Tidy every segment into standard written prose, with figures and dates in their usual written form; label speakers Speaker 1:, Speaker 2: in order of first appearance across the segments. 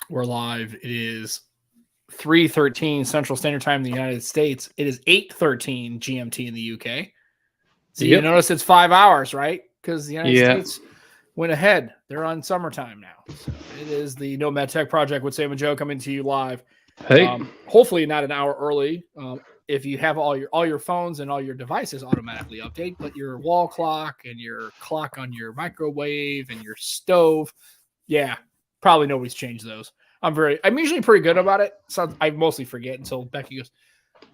Speaker 1: We're live. It is 3:13 Central Standard Time in the United States. It is 8:13 GMT in the UK. So you notice it's 5 hours, right? Because the United States went ahead. They're on summertime now. So it is the Nomad Tech Project with Sam and Joe coming to you live.
Speaker 2: Hey.
Speaker 1: Hopefully not an hour early. If you have all your phones and all your devices automatically update, but your wall clock and your clock on your microwave and your stove, yeah, probably nobody's changed those. I'm usually pretty good about it. So I mostly forget until Becky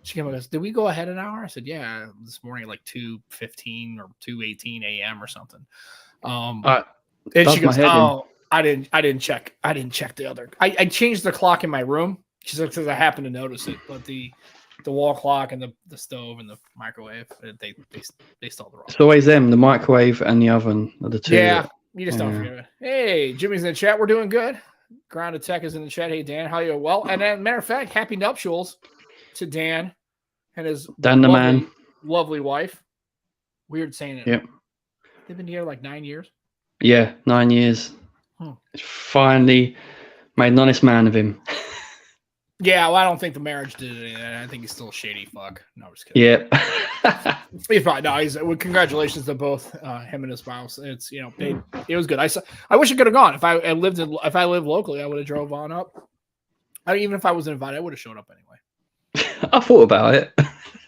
Speaker 1: she came and goes, did we go ahead an hour? I said, yeah, this morning at like 2:15 or 2:18 a.m. or something. And she goes, oh, I didn't check the other. I changed the clock in my room. She said, because I happened to notice it, but the wall clock and the stove and the microwave, they still the wrong.
Speaker 2: It's always them, the microwave and the oven are the two.
Speaker 1: Yeah, you just don't forget it. Hey, Jimmy's in the chat. We're doing good. Grounded Tech is in the chat. Hey, Dan, how are you? Well, and then, matter of fact, happy nuptials to Dan and his lovely wife. Weird saying it.
Speaker 2: Yep.
Speaker 1: They've been together like 9 years.
Speaker 2: Yeah, 9 years. Finally made an honest man of him.
Speaker 1: Yeah, well, I don't think the marriage did anything. I think he's still a shady fuck. No, I'm just kidding.
Speaker 2: Yeah.
Speaker 1: He's probably well, congratulations to both him and his spouse. It's it was good. I wish I could have gone. If I lived locally, I would have drove on up. Even if I wasn't invited, I would have showed up anyway.
Speaker 2: I thought about it.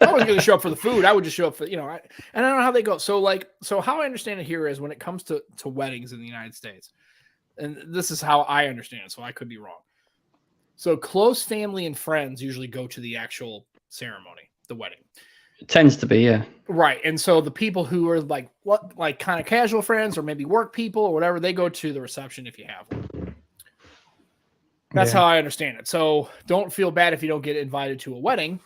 Speaker 1: I wasn't going to show up for the food. I would just show up for and I don't know how they go. So how I understand it here is when it comes to weddings in the United States, and this is how I understand it. So I could be wrong. So close family and friends usually go to the actual ceremony, the wedding.
Speaker 2: It tends to be, yeah.
Speaker 1: Right. And so the people who are like kind of casual friends or maybe work people or whatever, they go to the reception if you have one. That's how I understand it. So don't feel bad if you don't get invited to a wedding.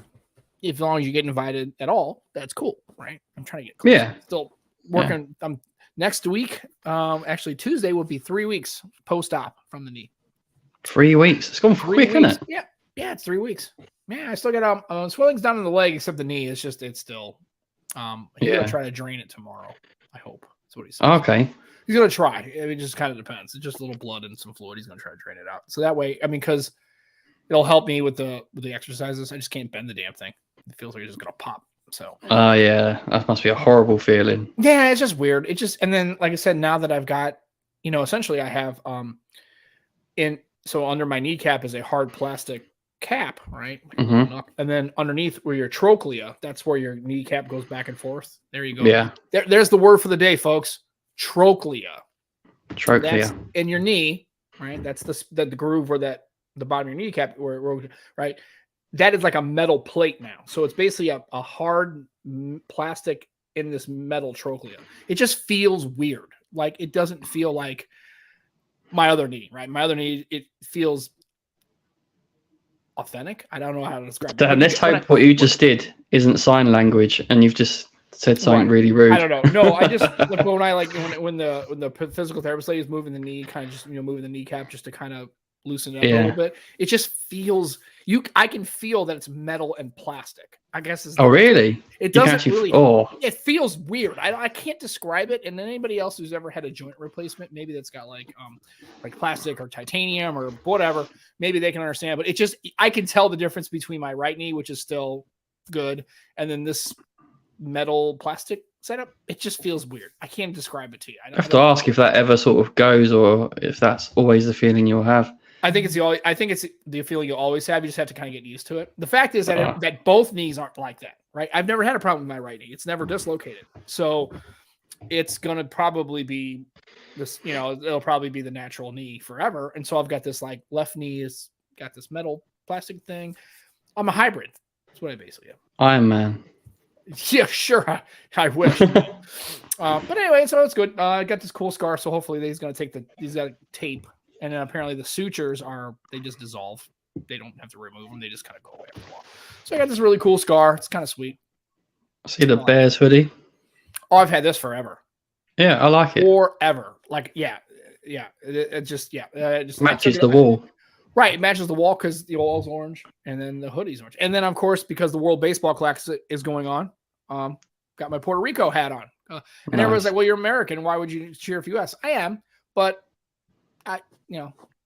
Speaker 1: As long as you get invited at all, that's cool, right? I'm trying to get close.
Speaker 2: Yeah.
Speaker 1: Still working. Next week, actually Tuesday will be 3 weeks post-op from the knee. 3 weeks.
Speaker 2: It's gone quick, isn't it?
Speaker 1: Yeah, it's 3 weeks. Yeah, I still got swelling's down in the leg except the knee. It's still. He's gonna try to drain it tomorrow. I hope that's what he said.
Speaker 2: Okay.
Speaker 1: He's gonna try. It just kind of depends. It's just a little blood and some fluid. He's gonna try to drain it out. So that way, because it'll help me with the exercises. I just can't bend the damn thing. It feels like it's just gonna pop. So.
Speaker 2: Yeah, that must be a horrible feeling.
Speaker 1: Yeah, it's just weird. And then like I said, now that I've got, essentially I have So under my kneecap is a hard plastic cap, right?
Speaker 2: Mm-hmm.
Speaker 1: And then underneath where your trochlea, that's where your kneecap goes back and forth. There you go.
Speaker 2: Yeah.
Speaker 1: There's the word for the day, folks. Trochlea.
Speaker 2: Trochlea.
Speaker 1: That's in your knee, right? That's the groove where the bottom of your kneecap, right? That is like a metal plate now. So it's basically a hard plastic in this metal trochlea. It just feels weird. Like it doesn't feel like my other knee, right? My other knee, it feels authentic. I don't know how to describe it.
Speaker 2: Damn, let's hope what you just did isn't sign language and you've just said something really rude.
Speaker 1: I don't know. No, I just when the physical therapist lady is moving the knee, kind of just moving the kneecap just to kind of loosen it up a little bit. It just feels I can feel that it's metal and plastic. I guess is.
Speaker 2: Oh, really?
Speaker 1: It doesn't really. It feels weird. I can't describe it. And anybody else who's ever had a joint replacement, maybe that's got like plastic or titanium or whatever, maybe they can understand. But I can tell the difference between my right knee, which is still good, and then this metal plastic setup. It just feels weird. I can't describe it to you. I
Speaker 2: have to ask if that ever sort of goes, or if that's always the feeling you'll have.
Speaker 1: I think it's the feeling you'll always have. You just have to kind of get used to it. The fact is that that both knees aren't like that, right? I've never had a problem with my right knee. It's never dislocated. So it's going to probably be this, it'll probably be the natural knee forever. And so I've got this like left knee has got this metal plastic thing. I'm a hybrid. That's what I basically am.
Speaker 2: Iron Man.
Speaker 1: Yeah, sure. I wish. But anyway, so it's good. I got this cool scar. So hopefully he's got tape. And then apparently the sutures they just dissolve. They don't have to remove them. They just kind of go away after a while. So I got this really cool scar. It's kind of sweet.
Speaker 2: See the Bears hoodie?
Speaker 1: Oh, I've had this forever.
Speaker 2: Yeah, I like it.
Speaker 1: Forever. Like, yeah. It just
Speaker 2: matches the wall.
Speaker 1: Right. It matches the wall because the wall's orange and then the hoodie's orange. And then, of course, because the World Baseball Classic is going on, got my Puerto Rico hat on. And everyone's like, well, you're American. Why would you cheer for U.S.? I am. But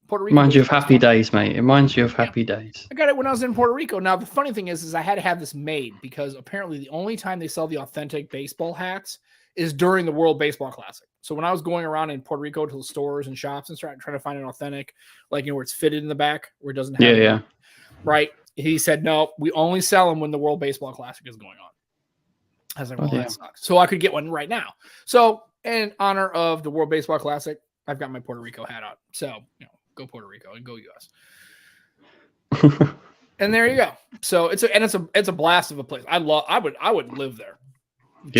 Speaker 1: Puerto Rico.
Speaker 2: Reminds you of happy days, mate. It reminds you of happy days.
Speaker 1: I got it when I was in Puerto Rico. Now, the funny thing is I had to have this made because apparently the only time they sell the authentic baseball hats is during the World Baseball Classic. So when I was going around in Puerto Rico to the stores and shops and trying to find an authentic, like, where it's fitted in the back, where it doesn't have it, right? He said, no, we only sell them when the World Baseball Classic is going on. I was like, well, that sucks. So I could get one right now. So in honor of the World Baseball Classic, I've got my Puerto Rico hat on. So, go Puerto Rico and go US. And there you go. So it's a blast of a place. I would live there.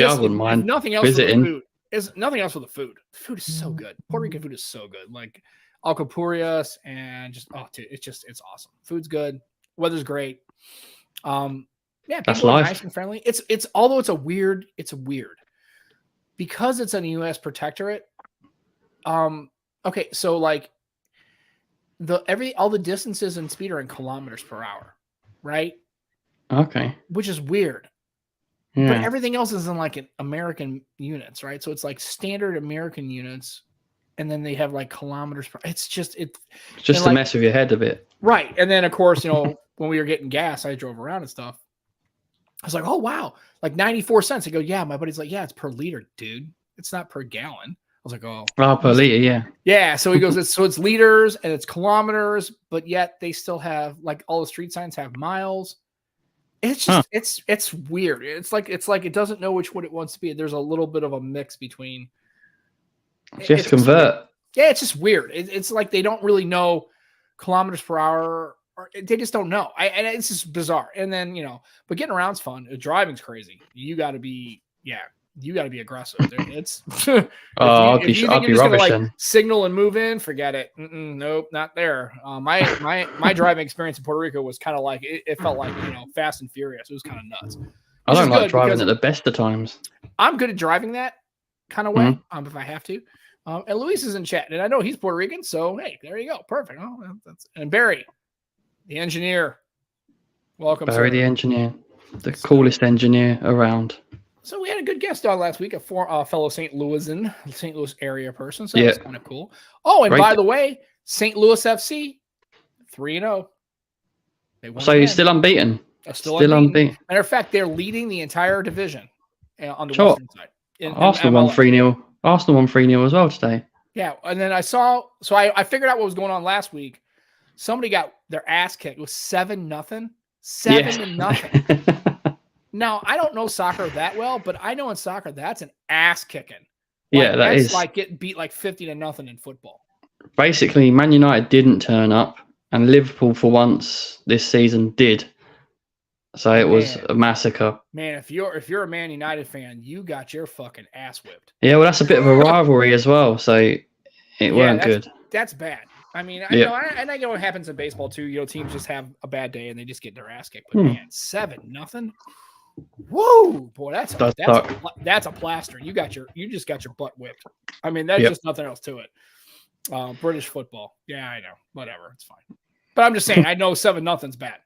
Speaker 2: I wouldn't mind
Speaker 1: nothing else
Speaker 2: visiting.
Speaker 1: For the food. Is nothing else for the food. The food is so good. Puerto Rican food is so good. Like alcapurrias and just dude, it's awesome. Food's good. Weather's great. People are nice and friendly. It's although it's weird because it's a U.S. protectorate. Okay, so like all the distances and speed are in kilometers per hour, right?
Speaker 2: Okay.
Speaker 1: Which is weird. Yeah. But everything else is in like American units, right? So it's like standard American units, and then they have like kilometers per. It's just
Speaker 2: to mess with your head a bit,
Speaker 1: right? And then of course, when we were getting gas, I drove around and stuff. I was like, oh wow, like 94 cents. I go, yeah. My buddy's like, yeah, it's per liter, dude. It's not per gallon. I was like, oh,
Speaker 2: per liter, yeah.
Speaker 1: Yeah. So he goes, it's liters and it's kilometers, but yet they still have like all the street signs have miles. It's just it's weird. It's like it doesn't know which one it wants to be. There's a little bit of a mix between.
Speaker 2: Just convert.
Speaker 1: Yeah, it's just weird. It's like they don't really know kilometers per hour, or they just don't know. And it's just bizarre. And then but getting around's fun. Driving's crazy. You got to be aggressive. It's
Speaker 2: I'll be rubbish
Speaker 1: gonna, signal and move in. Forget it. Nope, not there. My driving experience in Puerto Rico was kind of like it felt like Fast and Furious. It was kind of nuts.
Speaker 2: I don't like driving at the best of times.
Speaker 1: I'm good at driving that kind of way. If I have to. And Luis is in chat, and I know he's Puerto Rican, so hey, there you go, perfect. And Barry, the engineer, welcome.
Speaker 2: Barry, the engineer, the coolest engineer around.
Speaker 1: So we had a good guest on last week, a fellow St. Louis area person. So that's kind of cool. Oh, and by the way, St. Louis FC 3-0.
Speaker 2: So you're still unbeaten.
Speaker 1: Still unbeaten. Matter of fact, they're leading the entire division on the western side.
Speaker 2: Arsenal won 3-0. Arsenal won 3-0 as well today. Yeah,
Speaker 1: and then I figured out what was going on last week. Somebody got their ass kicked. It was 7-0. 7-0. Now, I don't know soccer that well, but I know in soccer that's an ass kicking. That's like getting beat like 50-0 in football.
Speaker 2: Basically, Man United didn't turn up, and Liverpool for once this season did. So it was a massacre.
Speaker 1: Man, if you're a Man United fan, you got your fucking ass whipped.
Speaker 2: Yeah, well, that's a bit of a rivalry as well. So it weren't good.
Speaker 1: That's bad. I mean, I know what happens in baseball too. Teams just have a bad day and they just get their ass kicked. But man, 7-0. Whoa, boy, that's a plaster. You just got your butt whipped. I mean, that's just nothing else to it. British football. Yeah, I know. Whatever, it's fine. But I'm just saying, I know 7-0's bad,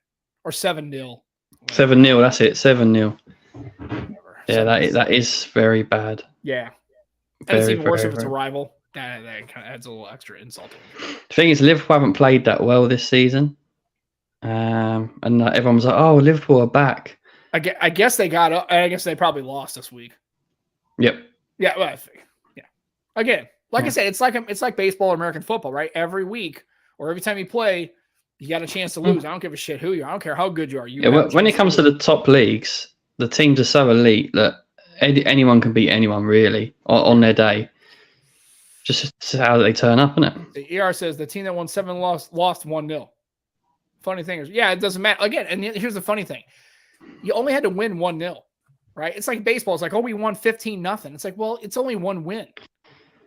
Speaker 1: or 7-0.
Speaker 2: 7-0. That's it. 7-0. Yeah, that is very bad.
Speaker 1: Yeah, and it's even worse if it's a rival. That kind of adds a little extra insult.
Speaker 2: The thing is, Liverpool haven't played that well this season, and everyone was like, "Oh, Liverpool are back."
Speaker 1: I guess they got up. I guess they probably lost this week.
Speaker 2: Yep.
Speaker 1: Yeah. Well, yeah. Again, like I said, it's like baseball or American football, right? Every week or every time you play, you got a chance to lose. I don't give a shit who you are. I don't care how good you are.
Speaker 2: When it comes to the top leagues, the teams are so elite that anyone can beat anyone really on their day. Just how they turn up, isn't it?
Speaker 1: The ER says the team that won 7 lost 1-0. Funny thing is, it doesn't matter. Again, and here's the funny thing. You only had to win 1-0, right? It's like baseball. It's like, oh, we won 15-0. It's like, well, it's only one win.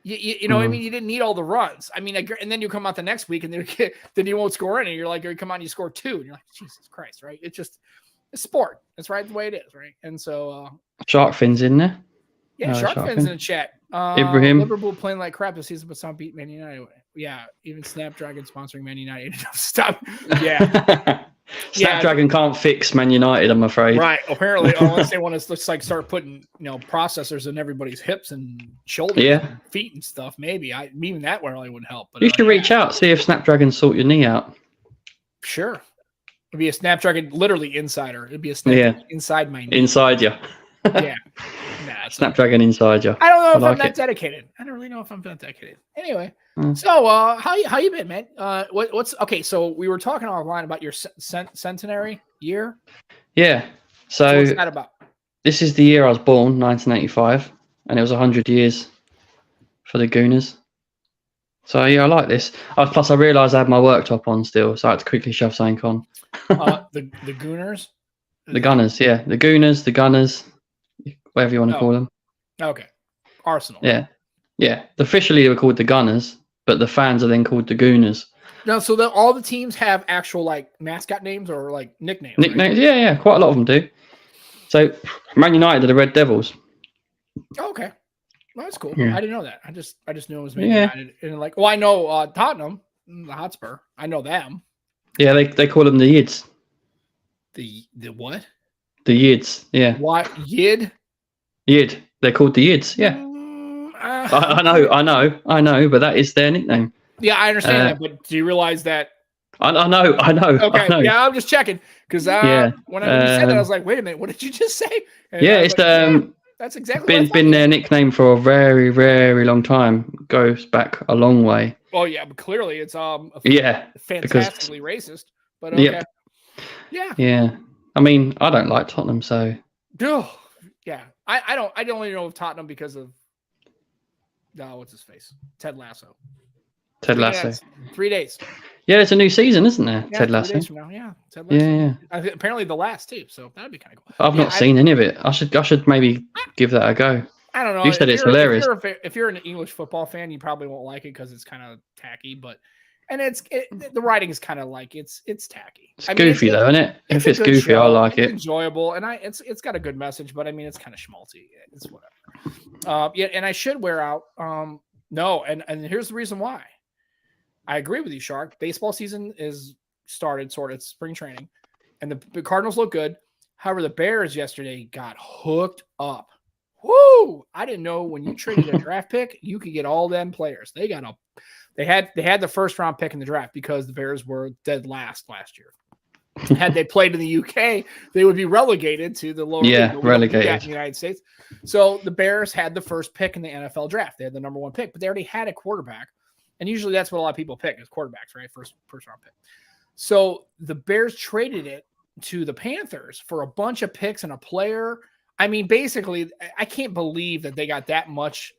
Speaker 1: You know what I mean? You didn't need all the runs. I mean, and then you come out the next week and then you won't score any. You're like, come on, you score 2. And you're like, Jesus Christ, right? It's sport. That's right the way it is, right? And so
Speaker 2: Shark Fin's in there.
Speaker 1: Yeah, Shark Fin's in the chat.
Speaker 2: Ibrahim.
Speaker 1: Liverpool playing like crap this season, but some beat Man United. Yeah, even Snapdragon sponsoring Man United. Stop. Yeah.
Speaker 2: Snapdragon can't fix Man United, I'm afraid.
Speaker 1: Right. Apparently, unless they want to just like start putting processors in everybody's hips and shoulders, and feet and stuff. Maybe even that really would help. But
Speaker 2: you should reach out, see if Snapdragon sort your knee out.
Speaker 1: Sure. It'd be a Snapdragon, literally insider. It'd be a Snapdragon inside my knee.
Speaker 2: Inside you.
Speaker 1: Yeah.
Speaker 2: Snapdragon inside you.
Speaker 1: I don't know if I'm that dedicated. I don't really know if I'm that dedicated. Anyway, so how you been, man? What's okay? So we were talking offline about your centenary year.
Speaker 2: Yeah. So
Speaker 1: what's that about?
Speaker 2: This is the year I was born, 1985, and it was 100 years for the Gooners. So yeah, I like this. Plus, I realised I had my worktop on still, so I had to quickly shove something on.
Speaker 1: The Gooners.
Speaker 2: The Gunners, yeah, the Gooners, the Gunners, whatever you want to call them.
Speaker 1: Okay. Arsenal.
Speaker 2: Yeah. Officially, they were called the Gunners, but the fans are then called the Gooners.
Speaker 1: No, so all the teams have actual like mascot names or like nicknames.
Speaker 2: Nicknames, right? Yeah. Quite a lot of them do. So, Man United are the Red Devils.
Speaker 1: Okay. Well, that's cool. Yeah. I didn't know that. I just knew it was Man United. And like, well, I know Tottenham, the Hotspur. I know them.
Speaker 2: Yeah, they call them the Yids.
Speaker 1: The what?
Speaker 2: The Yids. Yeah.
Speaker 1: What Yid?
Speaker 2: Yid. They're called the Yids. Yeah. I know, but that is their nickname.
Speaker 1: Yeah, I understand that, but do you realize that?
Speaker 2: I know.
Speaker 1: Okay,
Speaker 2: I know.
Speaker 1: Yeah, I'm just checking because when you said that, I was like, "Wait a minute, what did you just say?" And
Speaker 2: it's
Speaker 1: that's exactly
Speaker 2: been their nickname for a very, very long time. Goes back a long way.
Speaker 1: Oh yeah, but clearly it's fantastically racist. But okay,
Speaker 2: yeah. I mean, I don't like Tottenham, so
Speaker 1: yeah, I don't even know of Tottenham because of what's his face, Ted Lasso.
Speaker 2: 3
Speaker 1: days.
Speaker 2: Yeah, it's a new season, isn't there?
Speaker 1: Yeah,
Speaker 2: Ted Lasso.
Speaker 1: 3 days from now, yeah. Ted Lasso.
Speaker 2: Yeah.
Speaker 1: Apparently the last too, so that'd be kind of cool.
Speaker 2: I've not seen any of it. I should maybe give that a go.
Speaker 1: I don't know.
Speaker 2: You said it's hilarious.
Speaker 1: If you're an English football fan, you probably won't like it because it's kind of tacky, the writing is kind of like it's tacky.
Speaker 2: It's goofy though, isn't it? If it's goofy, I like it.
Speaker 1: It's enjoyable, and it's got a good message, but I mean it's kind of schmaltzy. It's whatever. And I should wear out. No, and here's the reason why. I agree with you, Shark. Baseball season is started, sort of. It's spring training, and the Cardinals look good. However, the Bears yesterday got hooked up. Woo! I didn't know when you traded a draft pick, you could get all them players. They had the first round pick in the draft because the Bears were dead last year. Had they played in the UK, they would be relegated to the lower
Speaker 2: relegated
Speaker 1: in the United States. So the Bears had the first pick in the NFL draft. They had the number 1 pick, but they already had a quarterback. And usually that's what a lot of people pick is quarterbacks, right? First round pick. So the Bears traded it to the Panthers for a bunch of picks and a player. I mean, basically, I can't believe that they got that much.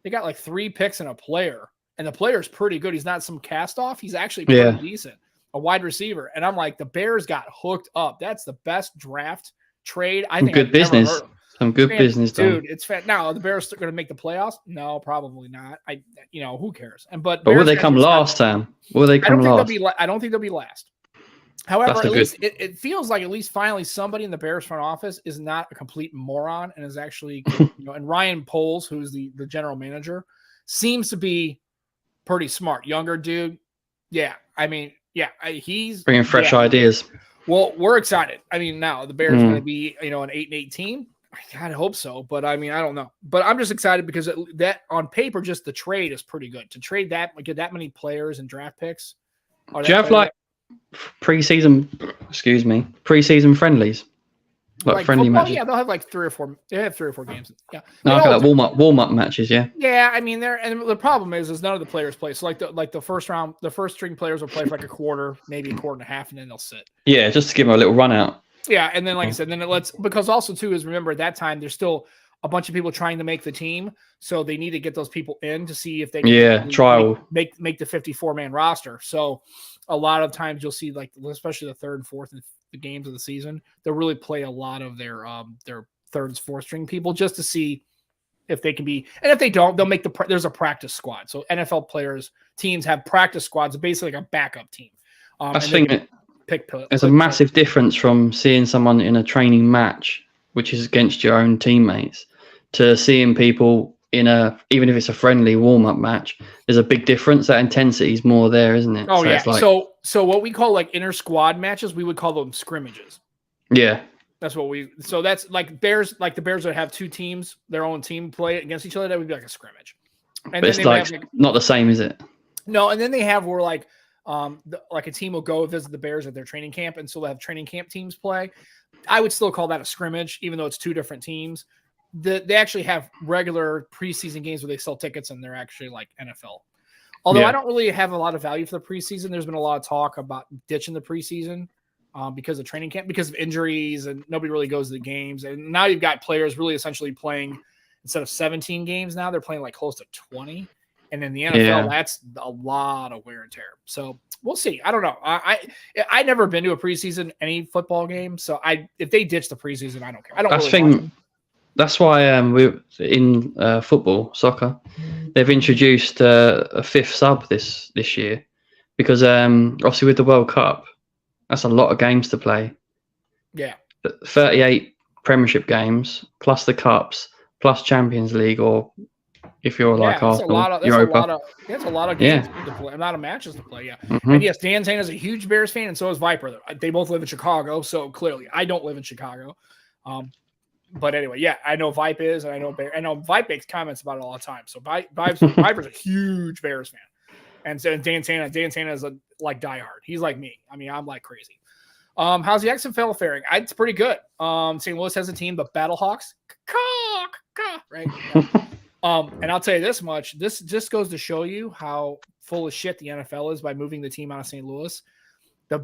Speaker 1: They got like 3 picks and a player, and the player's pretty good. He's not some cast off. He's actually pretty decent, a wide receiver. And I'm like, the Bears got hooked up. That's the best draft trade I think.
Speaker 2: Good business. Some good business,
Speaker 1: dude. It's fat. Now the Bears are going to make the playoffs. No, probably not. Who cares? But
Speaker 2: will they come last, Sam? Will they come last?
Speaker 1: I don't think they'll be last. However, at least it feels like at least finally somebody in the Bears front office is not a complete moron and is actually, and Ryan Poles, who's the general manager, seems to be pretty smart. Younger dude. Yeah. I mean, he's
Speaker 2: bringing fresh ideas.
Speaker 1: Well, we're excited. I mean, now the Bears are going to be, an 8-8 team. I hope so, but I mean, I don't know. But I'm just excited because that on paper, just the trade is pretty good. To trade that, get that many players and draft picks.
Speaker 2: Do you have like preseason friendlies? Like friendly
Speaker 1: football,
Speaker 2: matches?
Speaker 1: Yeah, they'll have like 3 or 4. They have 3 or 4 games. Yeah.
Speaker 2: Okay, like warm-up matches, yeah.
Speaker 1: Yeah, I mean, and the problem is none of the players play. So like the first string players will play for like a quarter, maybe a quarter and a half, and then they'll sit.
Speaker 2: Yeah, just to give them a little run out.
Speaker 1: Yeah, and then like I said, then because also too is remember at that time there's still a bunch of people trying to make the team, so they need to get those people in to see if they can
Speaker 2: trial
Speaker 1: make the 54-man roster. So a lot of times you'll see like especially the 3rd and 4th and the games of the season, they'll really play a lot of their 3rd and 4th string people just to see if they can be, and if they don't, they'll make there's a practice squad. So NFL teams have practice squads, basically like a backup team.
Speaker 2: I think there's a massive difference from seeing someone in a training match, which is against your own teammates, to seeing people in even if it's a friendly warm-up match. There's a big difference. That intensity is more there, isn't it?
Speaker 1: Oh, yeah. So what we call like inter squad matches, we would call them scrimmages.
Speaker 2: Yeah.
Speaker 1: That's what we. So that's like Bears, like the Bears would have two teams, their own team play against each other. That would be like a scrimmage. And
Speaker 2: But it's like not the same, is it?
Speaker 1: No, and then they have where like like a team will go visit the Bears at their training camp, and so they'll have training camp teams play. I would still call that a scrimmage, even though it's two different teams. They actually have regular preseason games where they sell tickets, and they're actually like NFL. Although I don't really have a lot of value for the preseason. There's been a lot of talk about ditching the preseason because of training camp, because of injuries, and nobody really goes to the games. And now you've got players really essentially playing instead of 17 games now, they're playing like close to 20. And in the NFL, that's a lot of wear and tear. So we'll see. I don't know. I never been to a preseason any football game. So if they ditch the preseason, I don't care. I don't really watch them.
Speaker 2: That's why we in football, soccer, they've introduced a fifth sub this year, because obviously with the World Cup, that's a lot of games to play.
Speaker 1: Yeah,
Speaker 2: 38 Premiership games plus the cups plus Champions League, or if you're like Arsenal, Europa.
Speaker 1: That's a lot of games to play, a lot of matches to play. Yeah, and yes, Dan Zane is a huge Bears fan, and so is Viper. They both live in Chicago, so clearly I don't live in Chicago. But anyway, yeah, I know Vipe is, and I know Vipe makes comments about it all the time. So Viper's a huge Bears fan, and so Dan Tana is a like diehard. He's like me. I mean, I'm like crazy. How's the XFL faring? It's pretty good. St. Louis has a team, the Battlehawks, right? Yeah. And I'll tell you this much: this just goes to show you how full of shit the NFL is by moving the team out of St. Louis. The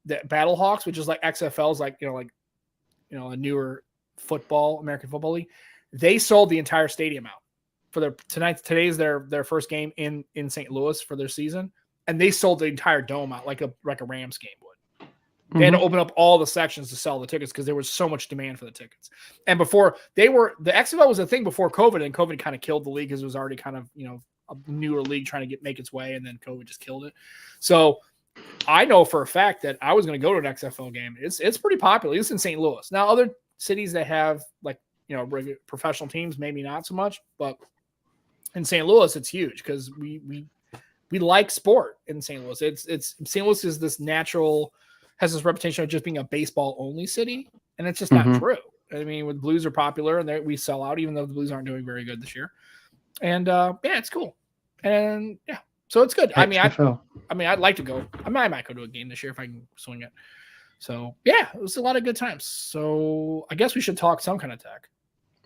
Speaker 1: Battlehawks, which is like XFL's, like a newer American Football League, they sold the entire stadium out for today's their first game in St. Louis for their season, and they sold the entire dome out like a Rams game would. They had to open up all the sections to sell the tickets because there was so much demand for the tickets. And before the XFL was a thing before COVID, and COVID kind of killed the league because it was already kind of a newer league trying to make its way, and then COVID just killed it. So I know for a fact that I was going to go to an XFL game. It's pretty popular, at least in St. Louis. Now, other cities that have regular professional teams, maybe not so much, but in St. Louis, it's huge because we like sport in St. Louis. It's St. Louis is has this reputation of just being a baseball only city, and it's just not true. I mean, the Blues are popular and we sell out, even though the Blues aren't doing very good this year. And it's cool. And yeah, so it's good. XFL. I'd like to go. I might go to a game this year if I can swing it. So yeah, it was a lot of good times. So I guess we should talk some kind of tech.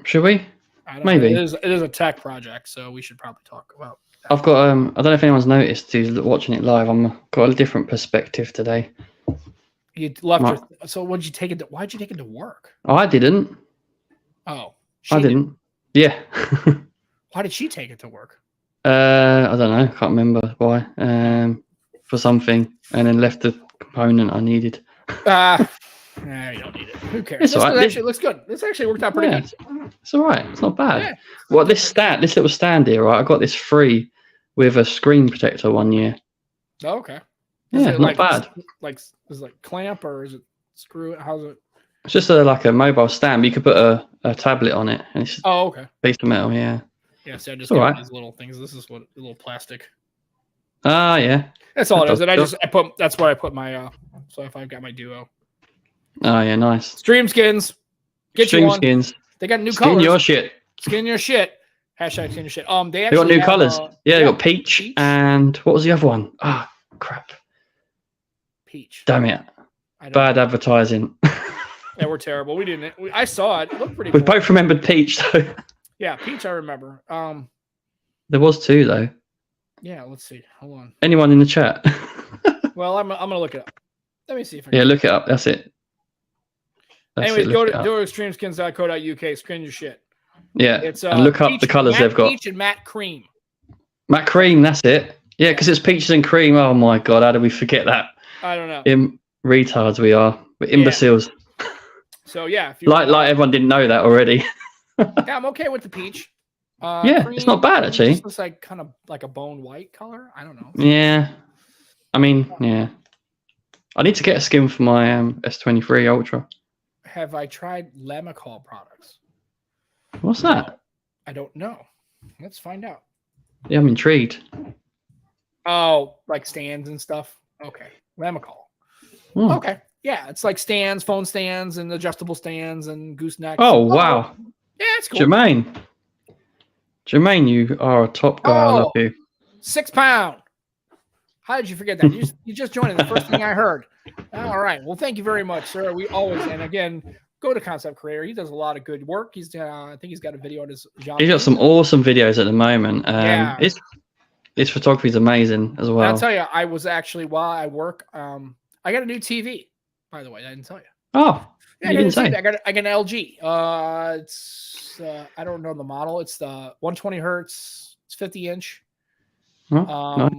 Speaker 2: Should we?
Speaker 1: Maybe it is a tech project, so we should probably talk about that.
Speaker 2: I've got I don't know if anyone's noticed who's watching it live. I've got a different perspective today.
Speaker 1: You left so why'd you take it to work?
Speaker 2: Oh, I didn't.
Speaker 1: Oh,
Speaker 2: I didn't. Yeah.
Speaker 1: Why did she take it to work?
Speaker 2: I don't know. Can't remember why. For something, and then left the component I needed.
Speaker 1: Nah, you don't need it. Who cares? This actually looks good. This actually worked out pretty good.
Speaker 2: It's all right. It's not bad.
Speaker 1: Yeah.
Speaker 2: Well, this little stand here, right? I got this free with a screen protector one year.
Speaker 1: Oh, okay.
Speaker 2: Yeah, not bad.
Speaker 1: Is it clamp or is it screw? How's it?
Speaker 2: It's just like a mobile stand. But you could put a tablet on it, and it's
Speaker 1: okay.
Speaker 2: Piece of metal. Yeah.
Speaker 1: Yeah. See, I just got these little things. This is a little plastic.
Speaker 2: Ah, yeah.
Speaker 1: That's all it is. And that's where I put my so if I've got my Duo.
Speaker 2: Oh yeah, nice.
Speaker 1: Stream skins.
Speaker 2: Stream skins.
Speaker 1: They got new colors.
Speaker 2: Skin your shit.
Speaker 1: Skin your shit. Hashtag skin your shit. They
Speaker 2: got new colors. They got peach and what was the other one? Ah, crap.
Speaker 1: Peach.
Speaker 2: Damn it. Bad advertising.
Speaker 1: Yeah, we're terrible. We didn't. I saw it. It looked pretty
Speaker 2: We
Speaker 1: cool.
Speaker 2: both remembered peach though.
Speaker 1: Yeah, peach I remember.
Speaker 2: There was two though.
Speaker 1: Yeah, let's see. Hold on.
Speaker 2: Anyone in the chat?
Speaker 1: Well, I'm gonna look it up. Let me see if I
Speaker 2: can. Yeah, look it up. That's it.
Speaker 1: Anyways, go to extremeskins.co.uk. Skin your shit.
Speaker 2: Yeah,
Speaker 1: it's
Speaker 2: and look up the colors they've got.
Speaker 1: Peach and matte cream.
Speaker 2: Matte cream, that's it. Yeah, because it's peaches and cream. Oh my god, how did we forget that?
Speaker 1: I don't know.
Speaker 2: Retards we are. We're imbeciles.
Speaker 1: Yeah. So yeah, if
Speaker 2: like everyone didn't know that already.
Speaker 1: Yeah, I'm okay with the peach.
Speaker 2: Yeah, cream, it's not bad actually.
Speaker 1: It looks like kind of like a bone white color. I don't know.
Speaker 2: Yeah, I mean, yeah. I need to get a skin for my S23 Ultra.
Speaker 1: Have I tried Lemicol products?
Speaker 2: What's that?
Speaker 1: No, I don't know. Let's find out.
Speaker 2: Yeah, I'm intrigued.
Speaker 1: Oh, like stands and stuff. Okay, Lamical.
Speaker 2: Hmm.
Speaker 1: Okay, yeah, it's like stands, phone stands, and adjustable stands, and goosenecks.
Speaker 2: Oh wow,
Speaker 1: yeah, it's cool.
Speaker 2: Jermaine, you are a top guy. I love you.
Speaker 1: 6 pound. How did you forget that? You just joined it. The first thing I heard. All right. Well, thank you very much, sir. We always, and again, go to Concept Creator. He does a lot of good work. He's I think he's got a video on his genre.
Speaker 2: He's got some awesome videos at the moment.
Speaker 1: Yeah.
Speaker 2: His photography is amazing as well.
Speaker 1: I'll tell you, I was actually while I work, I got a new TV. By the way, I didn't tell you.
Speaker 2: Oh,
Speaker 1: yeah,
Speaker 2: you didn't say.
Speaker 1: I got an LG. It's I don't know the model. It's the 120 hertz. It's 50-inch.
Speaker 2: Oh,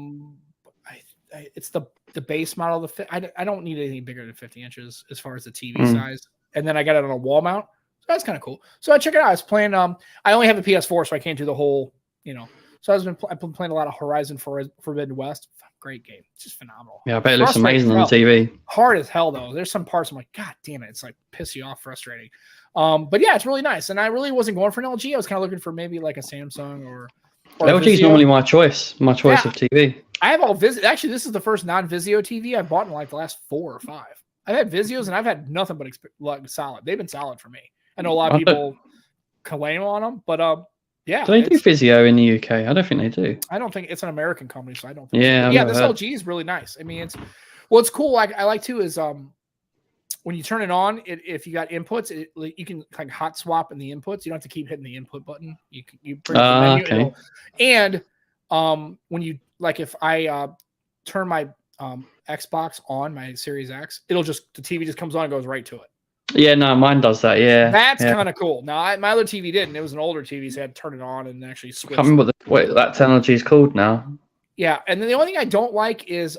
Speaker 1: It's the base model. I don't need anything bigger than 50 inches as far as the TV size. And then I got it on a wall mount. So that's kind of cool. So I check it out. I was playing. I only have a PS4, so I can't do the whole. So I've been playing a lot of Horizon Forbidden West. Great game. It's just phenomenal.
Speaker 2: Yeah, I bet it looks amazing on the TV.
Speaker 1: Hard as hell though. There's some parts I'm like, God damn it. It's like piss you off, frustrating. But yeah, it's really nice. And I really wasn't going for an LG. I was kind of looking for maybe like a Samsung or
Speaker 2: LG is normally my choice. My choice of TV.
Speaker 1: I have all Vizio. Actually, this is the first non-Vizio TV I've bought in like the last 4 or 5. I've had Vizios and I've had nothing but like solid. They've been solid for me. I know a lot of people claim on them, but yeah.
Speaker 2: Do they do Vizio in the UK? I don't think they do.
Speaker 1: I don't think it's an American company, so I don't think.
Speaker 2: Yeah,
Speaker 1: yeah. This LG is really nice. I mean, what's cool. I like too is when you turn it on, if you got inputs, you can like hot swap in the inputs. You don't have to keep hitting the input button. You bring the menu.
Speaker 2: Okay.
Speaker 1: And when you like, if I turn my Xbox on my Series X, the TV just comes on and goes right to it.
Speaker 2: Yeah, no, mine does that. Yeah,
Speaker 1: that's kind of cool. Now my other TV didn't. It was an older TV, so I had to turn it on and actually switch.
Speaker 2: I can't remember what that technology is called now.
Speaker 1: Yeah, and then the only thing I don't like is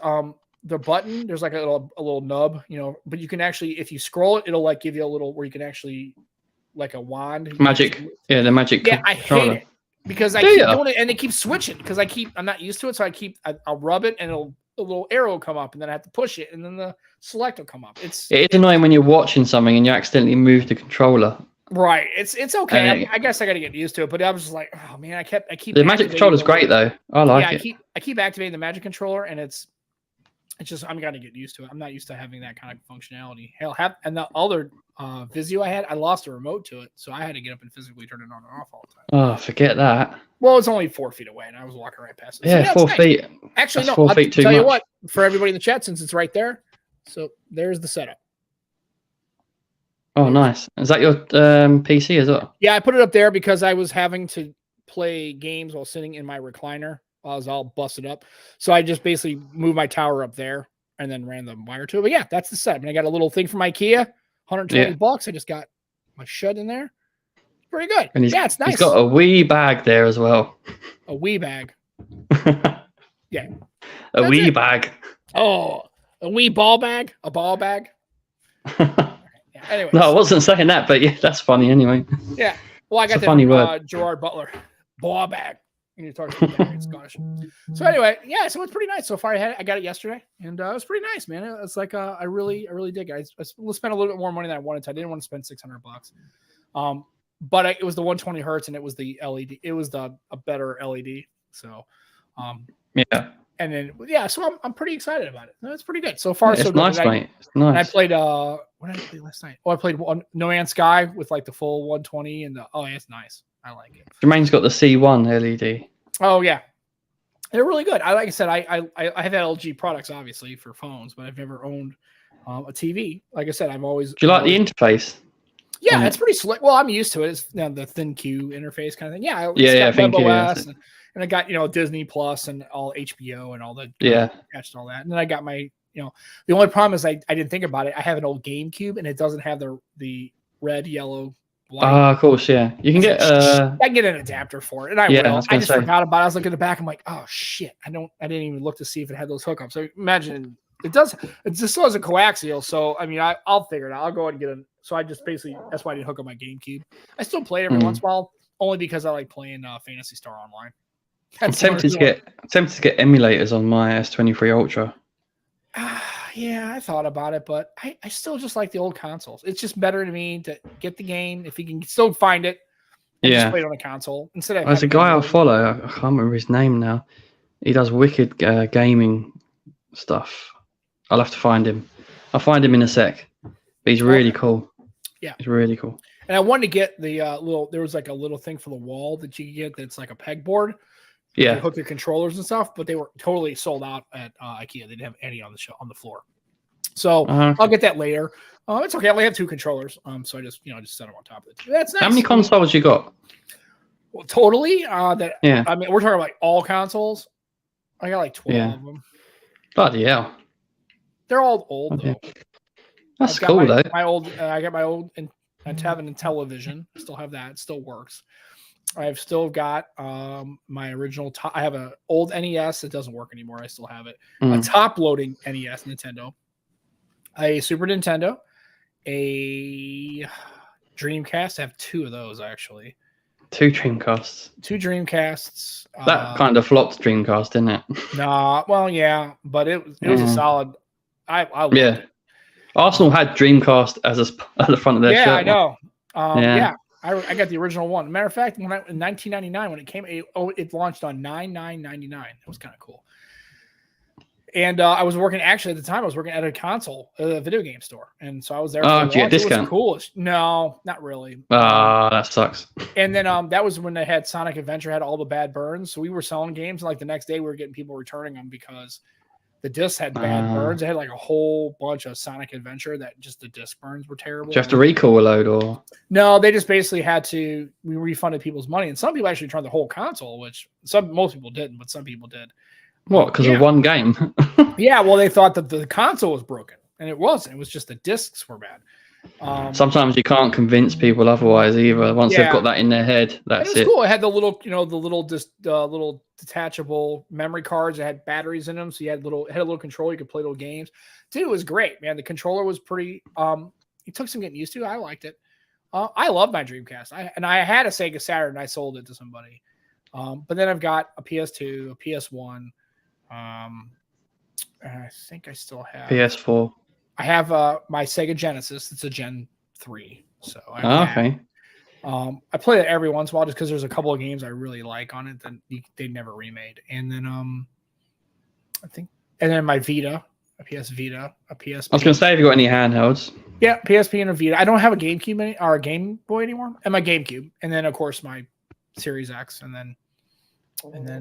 Speaker 1: the button. There's like a little nub, but you can actually, if you scroll it, it'll like give you a little where you can actually like a wand.
Speaker 2: Magic. Yeah, the magic.
Speaker 1: Yeah, I hate it because I keep doing it and it keeps switching because I'm not used to it. So I'll rub it and a little arrow will come up and then I have to push it and then the select will come up. It is
Speaker 2: annoying when you're watching something and you accidentally move the controller.
Speaker 1: Right. It's okay. I guess I got to get used to it, but I was just like, oh man, I keep
Speaker 2: the magic controller's great though. I like it.
Speaker 1: I keep activating the magic controller and it's just I'm gonna get used to it. I'm not used to having that kind of functionality. Hell, and the other Vizio I had, I lost a remote to it, so I had to get up and physically turn it on and off all the time.
Speaker 2: Oh, forget that.
Speaker 1: Well, it's only 4 feet away, and I was walking right past it.
Speaker 2: Yeah, 4 feet.
Speaker 1: Actually,
Speaker 2: that's
Speaker 1: no.
Speaker 2: 4 feet too
Speaker 1: I'll tell
Speaker 2: much.
Speaker 1: you what, for everybody in the chat, since it's right there. So there's the setup.
Speaker 2: Oh, nice. Is that your PC as well?
Speaker 1: Yeah, I put it up there because I was having to play games while sitting in my recliner. I was all busted up, so I just basically moved my tower up there. And then ran the wire to it. But yeah, that's the setup. And I got a little thing from IKEA, $120. I just got my shut in there. Pretty good.
Speaker 2: And
Speaker 1: yeah, it's nice.
Speaker 2: He's got a wee bag there as well.
Speaker 1: A wee bag. Yeah.
Speaker 2: A wee bag.
Speaker 1: Oh, a wee ball bag? A ball bag?
Speaker 2: Yeah,
Speaker 1: anyway.
Speaker 2: No, I wasn't saying that, but yeah, that's funny anyway.
Speaker 1: Yeah. Well, I got that
Speaker 2: funny
Speaker 1: from
Speaker 2: word.
Speaker 1: Gerard Butler. Ball bag. You talk about it's Scottish. So anyway, yeah, so it's pretty nice so far. I got it yesterday, and it was pretty nice, man. It's like I really dig it. I spent a little bit more money than I wanted to. I didn't want to spend $600. But it was the 120 hertz, and it was the LED. It was a better LED. So,
Speaker 2: yeah.
Speaker 1: And then so I'm pretty excited about it. It's pretty good so far.
Speaker 2: Yeah,
Speaker 1: so
Speaker 2: it's nice, mate. It's nice.
Speaker 1: And I played what did I play last night? Oh, I played No Man's Sky with like the full 120 and it's nice. I like it.
Speaker 2: Jermaine's got the C1 LED.
Speaker 1: Oh yeah, they're really good. Like I said, I have had LG products obviously for phones, but I've never owned a TV. Like I said, I've always.
Speaker 2: Do you like the interface?
Speaker 1: Yeah, it's pretty slick. Well, I'm used to it. It's the thin Q interface kind of thing. Yeah,
Speaker 2: yeah,
Speaker 1: WebOS and I got Disney Plus and all HBO and all that. Catched all that, and then I got my the only problem is I didn't think about it. I have an old GameCube and it doesn't have the red, yellow.
Speaker 2: Of course, yeah. You can get
Speaker 1: I can get an adapter for it, and I will. I just forgot about it. I was looking at the back. I'm like, oh shit! I didn't even look to see if it had those hookups. So imagine it does. It just still has a coaxial. So I mean, I'll figure it out. I'll go ahead and get it. So I just basically that's why I didn't hook up my GameCube. I still play it every once in a while, only because I like playing Phantasy Star Online.
Speaker 2: I'm tempted to get emulators on my S23 Ultra.
Speaker 1: Yeah, I thought about it, but I still just like the old consoles. It's just better to me to get the game if you can still find it. Just play it on a console instead of.
Speaker 2: There's a guy I follow. I can't remember his name now. He does wicked gaming stuff. I'll have to find him. I'll find him in a sec. But he's really cool.
Speaker 1: Yeah,
Speaker 2: he's really cool.
Speaker 1: And I wanted to get the little. There was like a little thing for the wall that you could get. That's like a pegboard.
Speaker 2: Yeah,
Speaker 1: you hook your controllers and stuff, but they were totally sold out at IKEA. They didn't have any on the floor. So I'll get that later. It's okay. I only have 2 controllers. So I just set them on top of it. That's nice.
Speaker 2: How many consoles you got?
Speaker 1: Well, totally. I mean, we're talking like all consoles. I got like 12 of them.
Speaker 2: Bloody hell.
Speaker 1: They're all old though.
Speaker 2: That's cool though.
Speaker 1: I got my old Tevin Television. I still have that. It still works. I've still got my original. I have an old NES. It doesn't work anymore. I still have it. A top-loading NES Nintendo. A Super Nintendo. A Dreamcast. I have 2 of those actually.
Speaker 2: 2 Dreamcasts.
Speaker 1: 2 Dreamcasts.
Speaker 2: That kind of flopped Dreamcast, didn't it?
Speaker 1: Nah, well, yeah, but it was a solid. I loved it.
Speaker 2: Arsenal had Dreamcast as at the front of their shirt.
Speaker 1: Yeah, I know. I got the original one. Matter of fact, in 1999 when it came, it launched on 9/9/99. It was kind of cool. And I was working at a video game store, and so I was there.
Speaker 2: Oh, did you get a discount?
Speaker 1: It was cool. No, not really.
Speaker 2: That sucks.
Speaker 1: And then that was when they had Sonic Adventure had all the bad burns. So we were selling games, and like the next day we were getting people returning them because the discs had bad burns. They had like a whole bunch of Sonic Adventure that just the disc burns were terrible.
Speaker 2: Did you have to recall a load or?
Speaker 1: No, they just basically we refunded people's money, and some people actually tried the whole console, which most people didn't, but some people did.
Speaker 2: What? Because of one game?
Speaker 1: Yeah, well, they thought that the console was broken, and it wasn't. It was just the discs were bad.
Speaker 2: Sometimes you can't convince people otherwise either. Once they've got that in their head, that's it.
Speaker 1: Cool. It had the little, little detachable memory cards that had batteries in them, so you had a little controller. You could play little games. Dude, it was great, man. The controller was pretty. It took some getting used to. I liked it. I love my Dreamcast. I had a Sega Saturn. And I sold it to somebody. But then I've got a PS2, a PS1. I think I still have
Speaker 2: PS4.
Speaker 1: I have my Sega Genesis. It's a Gen 3. So
Speaker 2: okay.
Speaker 1: I play it every once in a while just because there's a couple of games I really like on it that they never remade. And then and then my Vita, a PS Vita, a PSP.
Speaker 2: I was going to say, have you got any handhelds?
Speaker 1: Yeah, PSP and a Vita. I don't have a GameCube or a Game Boy anymore, and my GameCube, and then of course my Series X, and then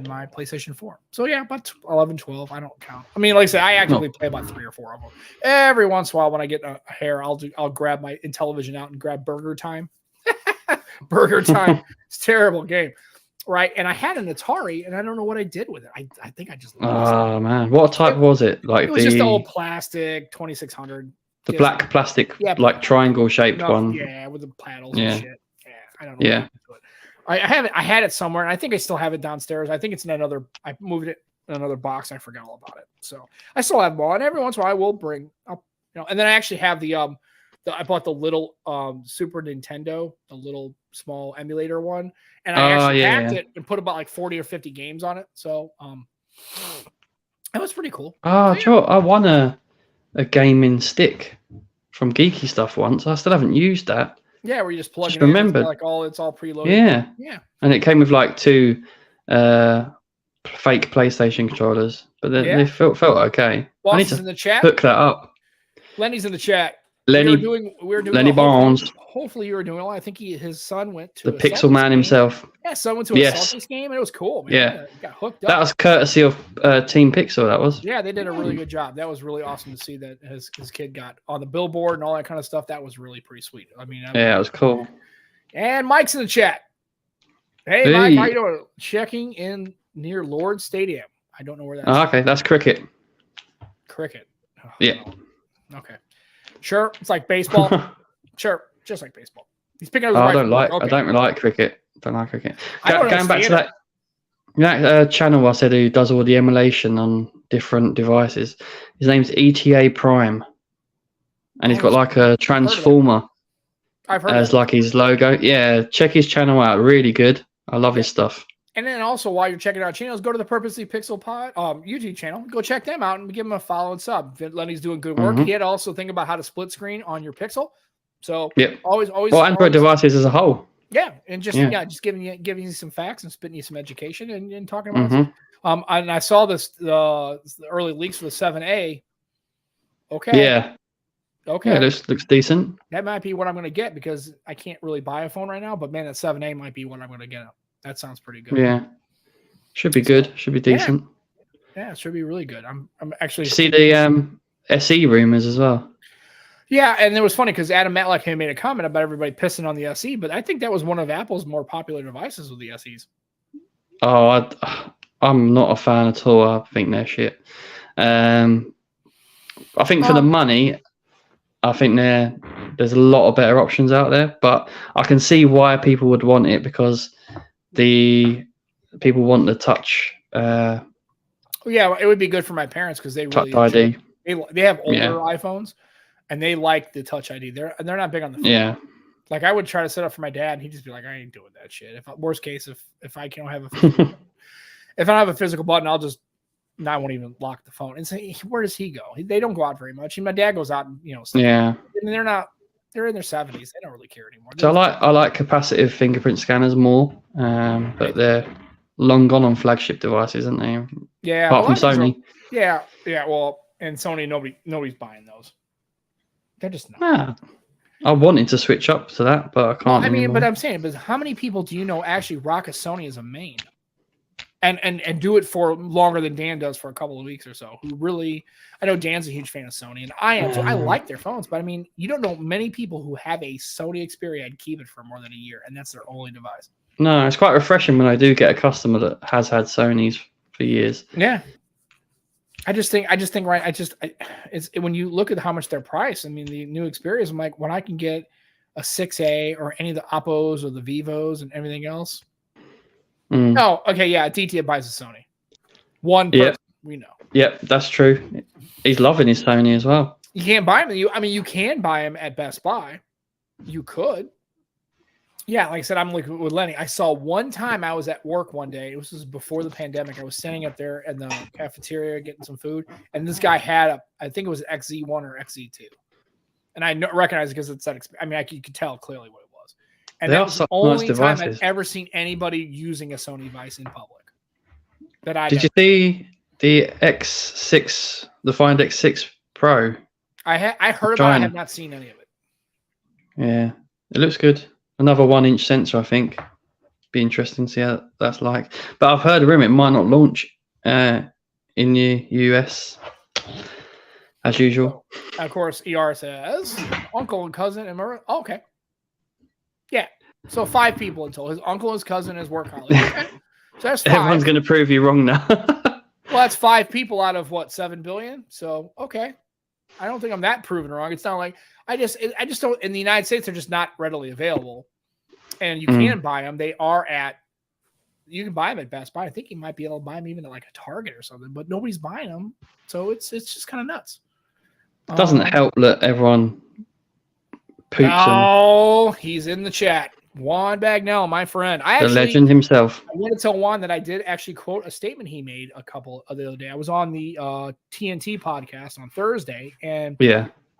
Speaker 1: my PlayStation 4. So yeah, about 11, 12. I don't count. I mean, like I said, I actively play about 3 or 4 of them. Every once in a while, when I get a hair, I'll grab my Intellivision out and grab Burger Time. Burger Time. It's a terrible game, right? And I had an Atari, and I don't know what I did with it. I think I just lost it.
Speaker 2: Oh man, what type was it? Like
Speaker 1: it was just the old plastic 2600.
Speaker 2: The black plastic, like triangle shaped one.
Speaker 1: Yeah, with the paddles and shit. Yeah, I don't know.
Speaker 2: Yeah.
Speaker 1: I had it somewhere, and I think I still have it downstairs. I think it's in another. I moved it in another box. I forgot all about it, so I still have them all. And every once in a while, I will bring up, And then I actually have I bought the little Super Nintendo, the little small emulator one, and I actually hacked it and put about like 40 or 50 games on it. So that was pretty cool.
Speaker 2: Sure. I won a gaming stick from Geeky Stuff once. I still haven't used that.
Speaker 1: Yeah, where you just plug it
Speaker 2: in.
Speaker 1: It's all preloaded.
Speaker 2: Yeah.
Speaker 1: Yeah.
Speaker 2: And it came with like 2 fake PlayStation controllers, but they felt okay. I need to
Speaker 1: in the chat.
Speaker 2: Hook that up.
Speaker 1: Lenny's in the chat.
Speaker 2: Lenny Barnes.
Speaker 1: Hopefully you were doing well. I think his son went to
Speaker 2: the Pixel Man himself.
Speaker 1: Yeah, son went to a Celtics game, and it was cool, man.
Speaker 2: Yeah.
Speaker 1: Got hooked up.
Speaker 2: That was courtesy of Team Pixel, that was.
Speaker 1: Yeah, they did a really good job. That was really awesome to see that his kid got on the billboard and all that kind of stuff. That was really pretty sweet. I mean,
Speaker 2: it was cool.
Speaker 1: And Mike's in the chat. Hey, Mike, how you doing? Checking in near Lord Stadium. I don't know where that is.
Speaker 2: Okay, that's cricket.
Speaker 1: Cricket. Oh,
Speaker 2: yeah.
Speaker 1: No. Okay. Sure, it's like baseball. Sure, just like baseball. He's picking up his
Speaker 2: I don't really like cricket. Don't like cricket. Going back to that channel I said who does all the emulation on different devices. His name's ETA Prime, and he's got like a transformer as like his logo. Yeah, check his channel out. Really good. I love his stuff.
Speaker 1: And then also, while you're checking out channels, go to the Purposely Pixel Pod YouTube channel. Go check them out and give them a follow and sub. Lenny's doing good work. He had also think about how to split screen on your Pixel. So always. Well,
Speaker 2: Android devices as a whole.
Speaker 1: Yeah, and just giving you some facts and spitting you some education and talking about it. And I saw the early leaks for the 7A. Okay.
Speaker 2: Yeah.
Speaker 1: Okay.
Speaker 2: Yeah, it looks decent.
Speaker 1: That might be what I'm going to get because I can't really buy a phone right now. But man, that 7A might be what I'm going to get. That sounds pretty good.
Speaker 2: Yeah. Should be good. Should be
Speaker 1: Yeah.
Speaker 2: decent.
Speaker 1: Yeah, it should be really good. I'm actually
Speaker 2: Did you see the SE rumors as well?
Speaker 1: Yeah, and it was funny because Adam Matlack had made a comment about everybody pissing on the SE, but I think that was one of Apple's more popular devices with the SEs.
Speaker 2: Oh, I'm not a fan at all. I think they're shit. I think for the money, I think there's a lot of better options out there, but I can see why people would want it because the people want the touch.
Speaker 1: Yeah, it would be good for my parents because they really
Speaker 2: touch ID.
Speaker 1: They have older iPhones and they like the touch ID. They're not big on the phone.
Speaker 2: Yeah.
Speaker 1: Like I would try to set up for my dad, and he'd just be like, "I ain't doing that shit." If worst case, if I can't have a physical, if I don't have a physical button, I won't even lock the phone. And say, where does he go? They don't go out very much. And my dad goes out and stuff.
Speaker 2: Yeah.
Speaker 1: And they're in their 70s. They don't really care anymore.
Speaker 2: So I like capacitive fingerprint scanners more, but they're long gone on flagship devices, aren't they?
Speaker 1: Yeah.
Speaker 2: Apart from Sony.
Speaker 1: Yeah. Well, and Sony, nobody's buying those. They're just not.
Speaker 2: I wanted to switch up to that, but I can't.
Speaker 1: Well, I mean,
Speaker 2: anymore.
Speaker 1: but I'm saying, how many people do you know actually rock a Sony as a main? And do it for longer than Dan does for a couple of weeks or so. Who really, I know Dan's a huge fan of Sony, and I am too. I like their phones, but I mean, you don't know many people who have a Sony Xperia and keep it for more than a year, and that's their only device.
Speaker 2: No, it's quite refreshing when I do get a customer that has had Sonys for years.
Speaker 1: Yeah, I just think it's when you look at how much they're priced. I mean, the new Xperias, I'm like, when I can get a 6A or any of the Oppos or the Vivos and everything else. Oh, okay, yeah, DT buys a Sony. One person, we know.
Speaker 2: Yep, that's true. He's loving his Sony as well.
Speaker 1: You can't buy him. You can buy him at Best Buy. You could. Yeah, like I said, I'm like with Lenny. I saw one time I was at work one day. This was before the pandemic. I was standing up there in the cafeteria getting some food, and this guy had I think it was an XZ1 or XZ2, and I recognize it because it's that. I mean, you could tell clearly what it was. And that was the only time I've ever seen anybody using a Sony device in public.
Speaker 2: Did you see the X6, the Find X6 Pro?
Speaker 1: I heard about it. I have not seen any of it.
Speaker 2: Yeah, it looks good. Another 1-inch sensor, I think. Be interesting to see how that's like. But I've heard a rumor it might not launch in the US as usual.
Speaker 1: So, of course, ER says uncle and cousin and okay. Yeah. So 5 people until his uncle, his cousin, his work colleague. Okay. So that's 5.
Speaker 2: Everyone's going to prove you wrong now.
Speaker 1: Well, that's 5 people out of 7 billion. So okay. I don't think I'm that proven wrong. It's not like I just don't. In the United States, they're just not readily available, and you can buy them. They are you can buy them at Best Buy. I think you might be able to buy them even at like a Target or something, but nobody's buying them, so it's just kind of nuts.
Speaker 2: It doesn't help that everyone poops.
Speaker 1: Oh, he's in the chat. Juan Bagnell, my friend.
Speaker 2: The legend himself.
Speaker 1: I want to tell Juan that I did actually quote a statement he made the other day. I was on the TNT podcast on Thursday, and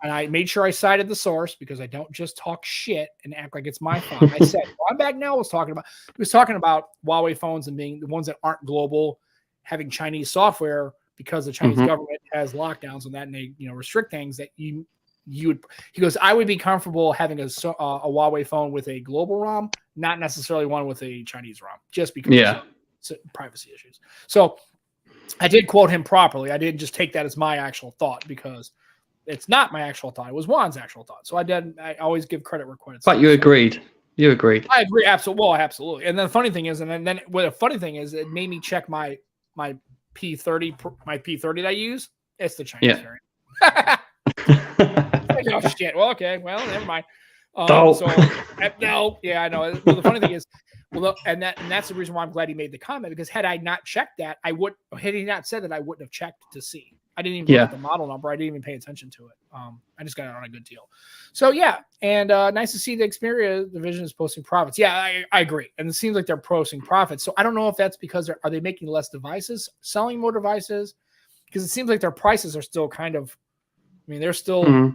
Speaker 1: I made sure I cited the source because I don't just talk shit and act like it's my fault. I said Juan Bagnell was talking about Huawei phones and being the ones that aren't global, having Chinese software because the Chinese government has lockdowns on that, and they restrict things that you would. He goes, I would be comfortable having a Huawei phone with a global ROM, not necessarily one with a Chinese ROM, just because of privacy issues. So I did quote him properly. I didn't just take that as my actual thought because it's not my actual thought. It was Juan's actual thought. So I always give credit where credit's due.
Speaker 2: But you agreed. You agreed.
Speaker 1: I agree. Absolutely. Well, absolutely. And then the funny thing is, it made me check my P30, my P30 that I use. It's the Chinese variant. Oh shit. Well, okay. Well, never mind. No. Yeah, I know. Well, the funny thing is, and that's the reason why I'm glad he made the comment, because had I not checked that, had he not said that, I wouldn't have checked to see. I didn't even look at the model number. I didn't even pay attention to it. I just got it on a good deal. So yeah, and nice to see the Xperia division is posting profits. Yeah, I agree. And it seems like they're posting profits. So I don't know if that's because are they making less devices, selling more devices? Because it seems like their prices are still kind of, I mean, they're still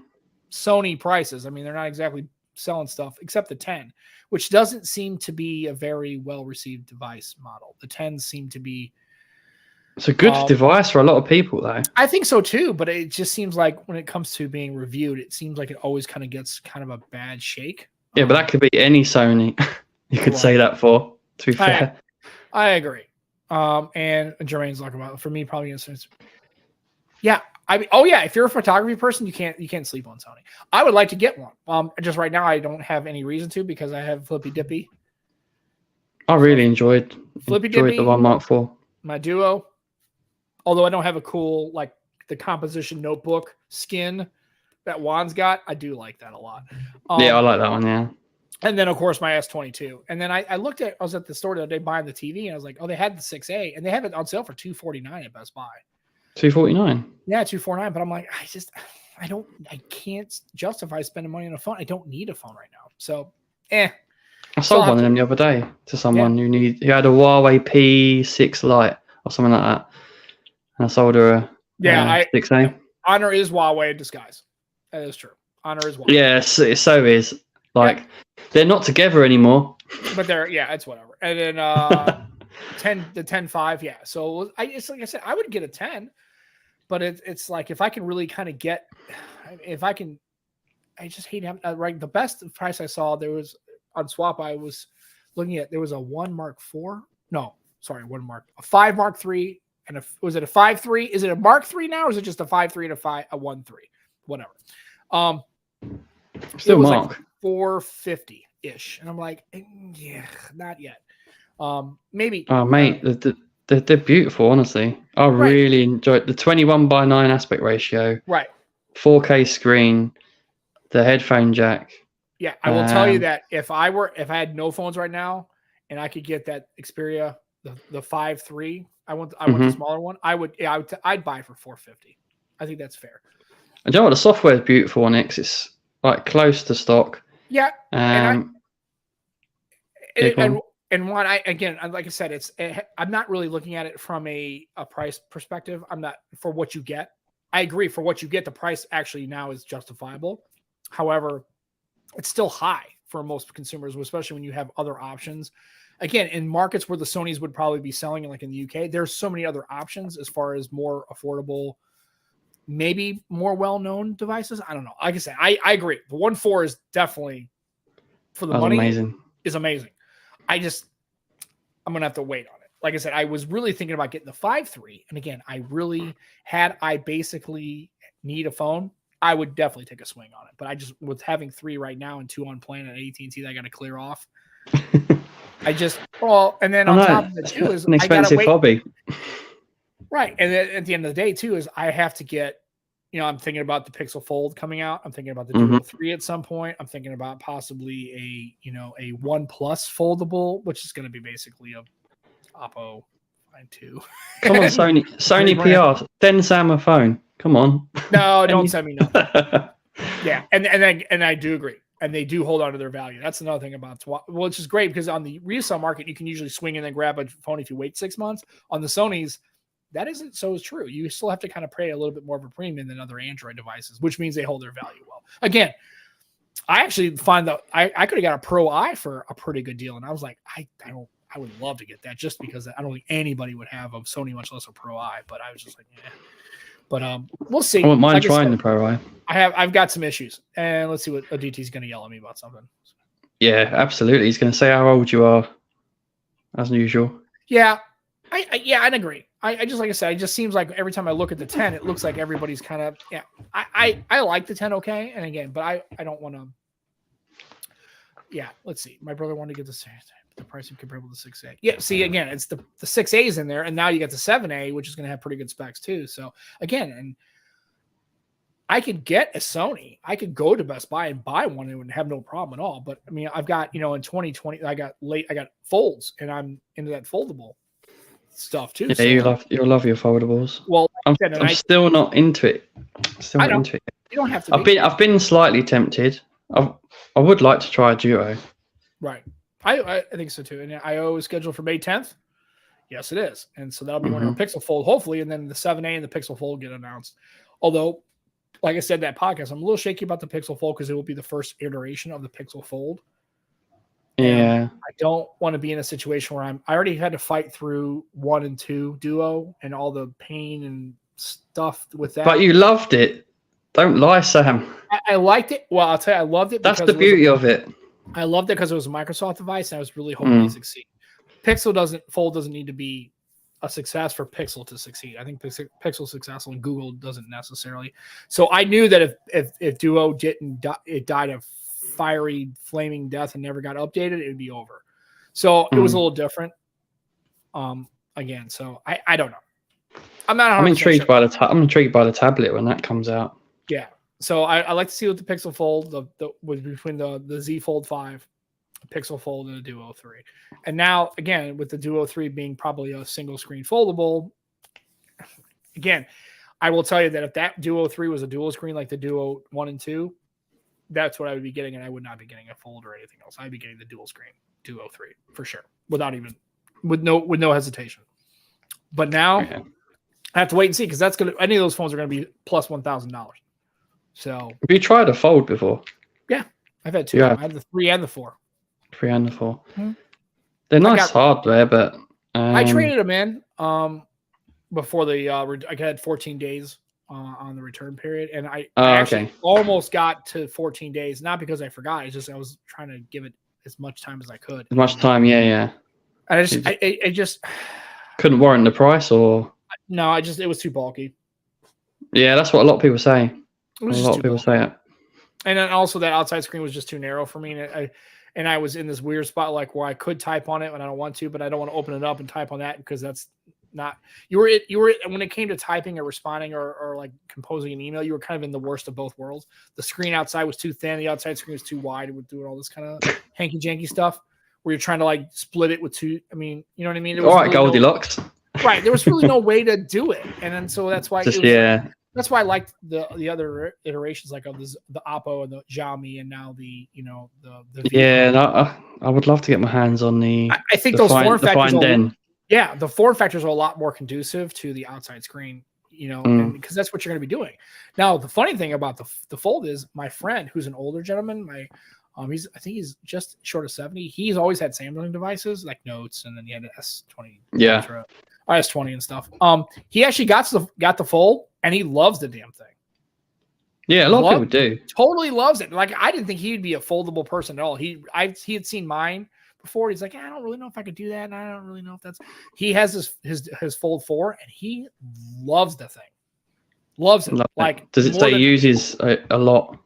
Speaker 1: Sony prices. I mean, they're not exactly selling stuff except the 10, which doesn't seem to be a very well-received device model. The 10s seem to be
Speaker 2: It's a good device for a lot of people, though.
Speaker 1: I think so too, but it just seems like when it comes to being reviewed, it seems like it always kind of gets kind of a bad shake.
Speaker 2: Yeah, but that could be any Sony. You could say that for, to be fair.
Speaker 1: I agree. And Jermaine's talking about, for me, probably instance. Yeah. If you're a photography person, you can't sleep on Sony. I would like to get one. Just right now, I don't have any reason to because I have Flippy Dippy.
Speaker 2: I really enjoyed the 1 Mark IV.
Speaker 1: My Duo. Although I don't have a cool, like the composition notebook skin that Juan's got, I do like that a lot.
Speaker 2: Yeah, I like that one, yeah.
Speaker 1: And then, of course, my S22. And then I was at the store the other day buying the TV, and I was like, oh, they had the 6A, and they have it on sale for $249 at Best Buy.
Speaker 2: $249?
Speaker 1: Yeah, $249. But I'm like, I can't justify spending money on a phone. I don't need a phone right now. So, I
Speaker 2: sold one of them the other day to someone who had a Huawei P6 Lite or something like that. And I sold her a 6A.
Speaker 1: Honor is Huawei in disguise. That is true. Honor is Huawei.
Speaker 2: Yeah, so is. Like, they're not together anymore.
Speaker 1: But it's whatever. And then the 10.5, yeah. So it's like I said, I would get a 10, but it's like if I can really kind of I just hate having right. The best price I saw there was on Swap. I was looking at, there was a 1 Mark IV. No, sorry, a 5 Mark III. And was it a 5.3? Is it a Mark III now, or is it just a 5.3 and a 1.3? Whatever.
Speaker 2: Still Mark.
Speaker 1: Like $450-ish. And I'm like, yeah, not yet. Maybe.
Speaker 2: Oh, mate, they're beautiful, honestly. I really enjoyed the 21:9 aspect ratio.
Speaker 1: Right.
Speaker 2: 4K screen, the headphone jack.
Speaker 1: Yeah, I will tell you that if I had no phones right now and I could get that Xperia, the 5.3, I want the smaller one. I'd buy it for $450. I think that's fair.
Speaker 2: And you know what? The software is beautiful on it. It's like close to stock.
Speaker 1: Yeah. And one, like I said, I'm not really looking at it from a price perspective. I'm not for what you get. I agree, for what you get, the price actually now is justifiable. However, it's still high for most consumers, especially when you have other options. Again, in markets where the Sonys would probably be selling, like in the UK, there's so many other options as far as more affordable, maybe more well-known devices. I don't know. Like I said, I agree. The 1.4 is definitely, for the money, is amazing. I'm going to have to wait on it. Like I said, I was really thinking about getting the 5.3. And again, I basically need a phone, I would definitely take a swing on it. But with having 3 right now and 2 on plan at AT&T that I got to clear off. And then on top of it too is
Speaker 2: an expensive hobby.
Speaker 1: Right. And then at the end of the day too is I have to get, I'm thinking about the Pixel Fold coming out. I'm thinking about the Duo 3 at some point. I'm thinking about possibly a OnePlus foldable, which is going to be basically a Oppo Find 2.
Speaker 2: Come on, Sony PR. Send Sam a phone. Come on.
Speaker 1: No, don't send me nothing. Yeah. And I do agree. And they do hold on to their value. That's another thing about which is great because on the resale market, you can usually swing and then grab a phone if you wait 6 months. On the Sonys, that isn't so true. You still have to kind of pay a little bit more of a premium than other Android devices, which means they hold their value well. Again, I actually find that I could have got a Pro I for a pretty good deal. And I was like, I would love to get that just because I don't think anybody would have a Sony, much less a Pro I. But I was just like, yeah. But we'll see.
Speaker 2: I wouldn't mind trying the Pro I.
Speaker 1: I've got some issues, and let's see what ADT's going to yell at me about something.
Speaker 2: Yeah, absolutely. He's going to say how old you are, as usual.
Speaker 1: Yeah, I'd agree. I just, like I said, it just seems like every time I look at the 10, it looks like everybody's kind of I like the 10 okay, and again, but I don't want to. Yeah, let's see. My brother wanted to get the pricing comparable to 6A. Yeah, see, again, it's the 6A is in there, and now you got the 7A, which is going to have pretty good specs too. So again, and I could get a Sony. I could go to Best Buy and buy one and would have no problem at all. But I mean, I've got, in 2020, I got folds, and I'm into that foldable stuff too.
Speaker 2: Yeah,
Speaker 1: so,
Speaker 2: you'll love your foldables.
Speaker 1: Well,
Speaker 2: I'm still not into it. Still not into it.
Speaker 1: You don't have to.
Speaker 2: I've been slightly tempted. I would like to try a Duo.
Speaker 1: Right. I think so too. And IO is scheduled for May 10th. Yes, it is. And so that'll be when our Pixel Fold, hopefully, and then the 7A and the Pixel Fold get announced. Although, like I said, that podcast, I'm a little shaky about the Pixel Fold because it will be the first iteration of the Pixel Fold.
Speaker 2: Yeah.
Speaker 1: I don't want to be in a situation where I already had to fight through 1 and 2 duo and all the pain and stuff with that.
Speaker 2: But you loved it. Don't lie, Sam.
Speaker 1: I liked it. Well, I'll tell you, I loved it
Speaker 2: That's
Speaker 1: because
Speaker 2: the beauty of it.
Speaker 1: I loved it because it was a Microsoft device, and I was really hoping to succeed. Fold doesn't need to be a success for Pixel to succeed. I think Pixel successful and Google doesn't necessarily. So I knew that if Duo it died of fiery, flaming death and never got updated, it would be over. So it was a little different. Again, so I don't know.
Speaker 2: I'm intrigued by I'm intrigued by the tablet when that comes out.
Speaker 1: Yeah. So I like to see what the Pixel Fold between the Z Fold 5, Pixel Fold, and the Duo 3. And now again with the Duo 3 being probably a single screen foldable. Again, I will tell you that if that Duo 3 was a dual screen like the Duo 1 and 2, that's what I would be getting, and I would not be getting a Fold or anything else. I'd be getting the dual screen Duo 3 for sure, with no hesitation. But now I have to wait and see because any of those phones are going to be plus $1,000. So
Speaker 2: have you tried a Fold before?
Speaker 1: Yeah, I've had 2.
Speaker 2: Yeah.
Speaker 1: I had the 3 and the 4.
Speaker 2: 3 and the 4. They're nice hardware, but
Speaker 1: I traded them in before I had 14 days on the return period, and I actually almost got to 14 days, not because I forgot. It's just I was trying to give it as much time as I could.
Speaker 2: As much time, yeah.
Speaker 1: And I just
Speaker 2: couldn't warrant the price, or
Speaker 1: no, it was too bulky.
Speaker 2: Yeah, that's what a lot of people say.
Speaker 1: A lot of people say it. And then also that outside screen was just too narrow for me. And I was in this weird spot like where I could type on it when I don't want to, but I don't want to open it up and type on that because that's not you were when it came to typing or responding or like composing an email, you were kind of in the worst of both worlds. The screen outside was too thin, the outside screen was too wide. It would do all this kind of hanky janky stuff where you're trying to like split it with two. I mean, you know what I mean?
Speaker 2: All right, really Goldilocks.
Speaker 1: Right. There was really no way to do it. And then so that's why that's why I liked the other iterations like of the Oppo and the Xiaomi and now the
Speaker 2: Vivo. I would love to get my hands on the
Speaker 1: I think those form factors the form factors are a lot more conducive to the outside screen, because that's what you're going to be doing. Now, the funny thing about the Fold is my friend who's an older gentleman, I think he's just short of 70. He's always had Samsung devices like Notes, and then he had an S20 Ultra, S20 and stuff. He actually got the Fold and he loves the damn thing.
Speaker 2: Yeah, a lot of people do.
Speaker 1: Totally loves it. Like I didn't think he'd be a foldable person at all. He had seen mine before. He's like, I don't really know if I could do that, and I don't really know if that's. He has his Fold 4, and he loves the thing. Loves it. Like,
Speaker 2: does it say uses a lot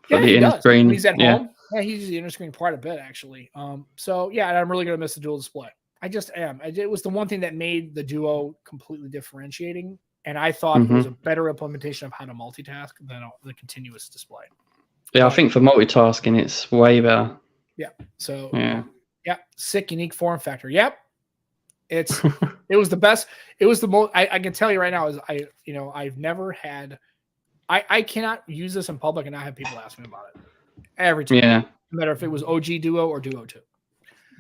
Speaker 2: for the inner screen?
Speaker 1: When he's at home, he uses the inner screen quite a bit actually. So yeah, and I'm really gonna miss the dual display. I just am. It was the one thing that made the Duo completely differentiating. And I thought it was a better implementation of how to multitask than the continuous display.
Speaker 2: Yeah, I think for multitasking, it's way better.
Speaker 1: Yeah. So sick, unique form factor. Yep. It was the best. It was the most. I can tell you right now is I've never had. I cannot use this in public and not have people ask me about it every time.
Speaker 2: Yeah.
Speaker 1: No matter if it was OG Duo or Duo 2.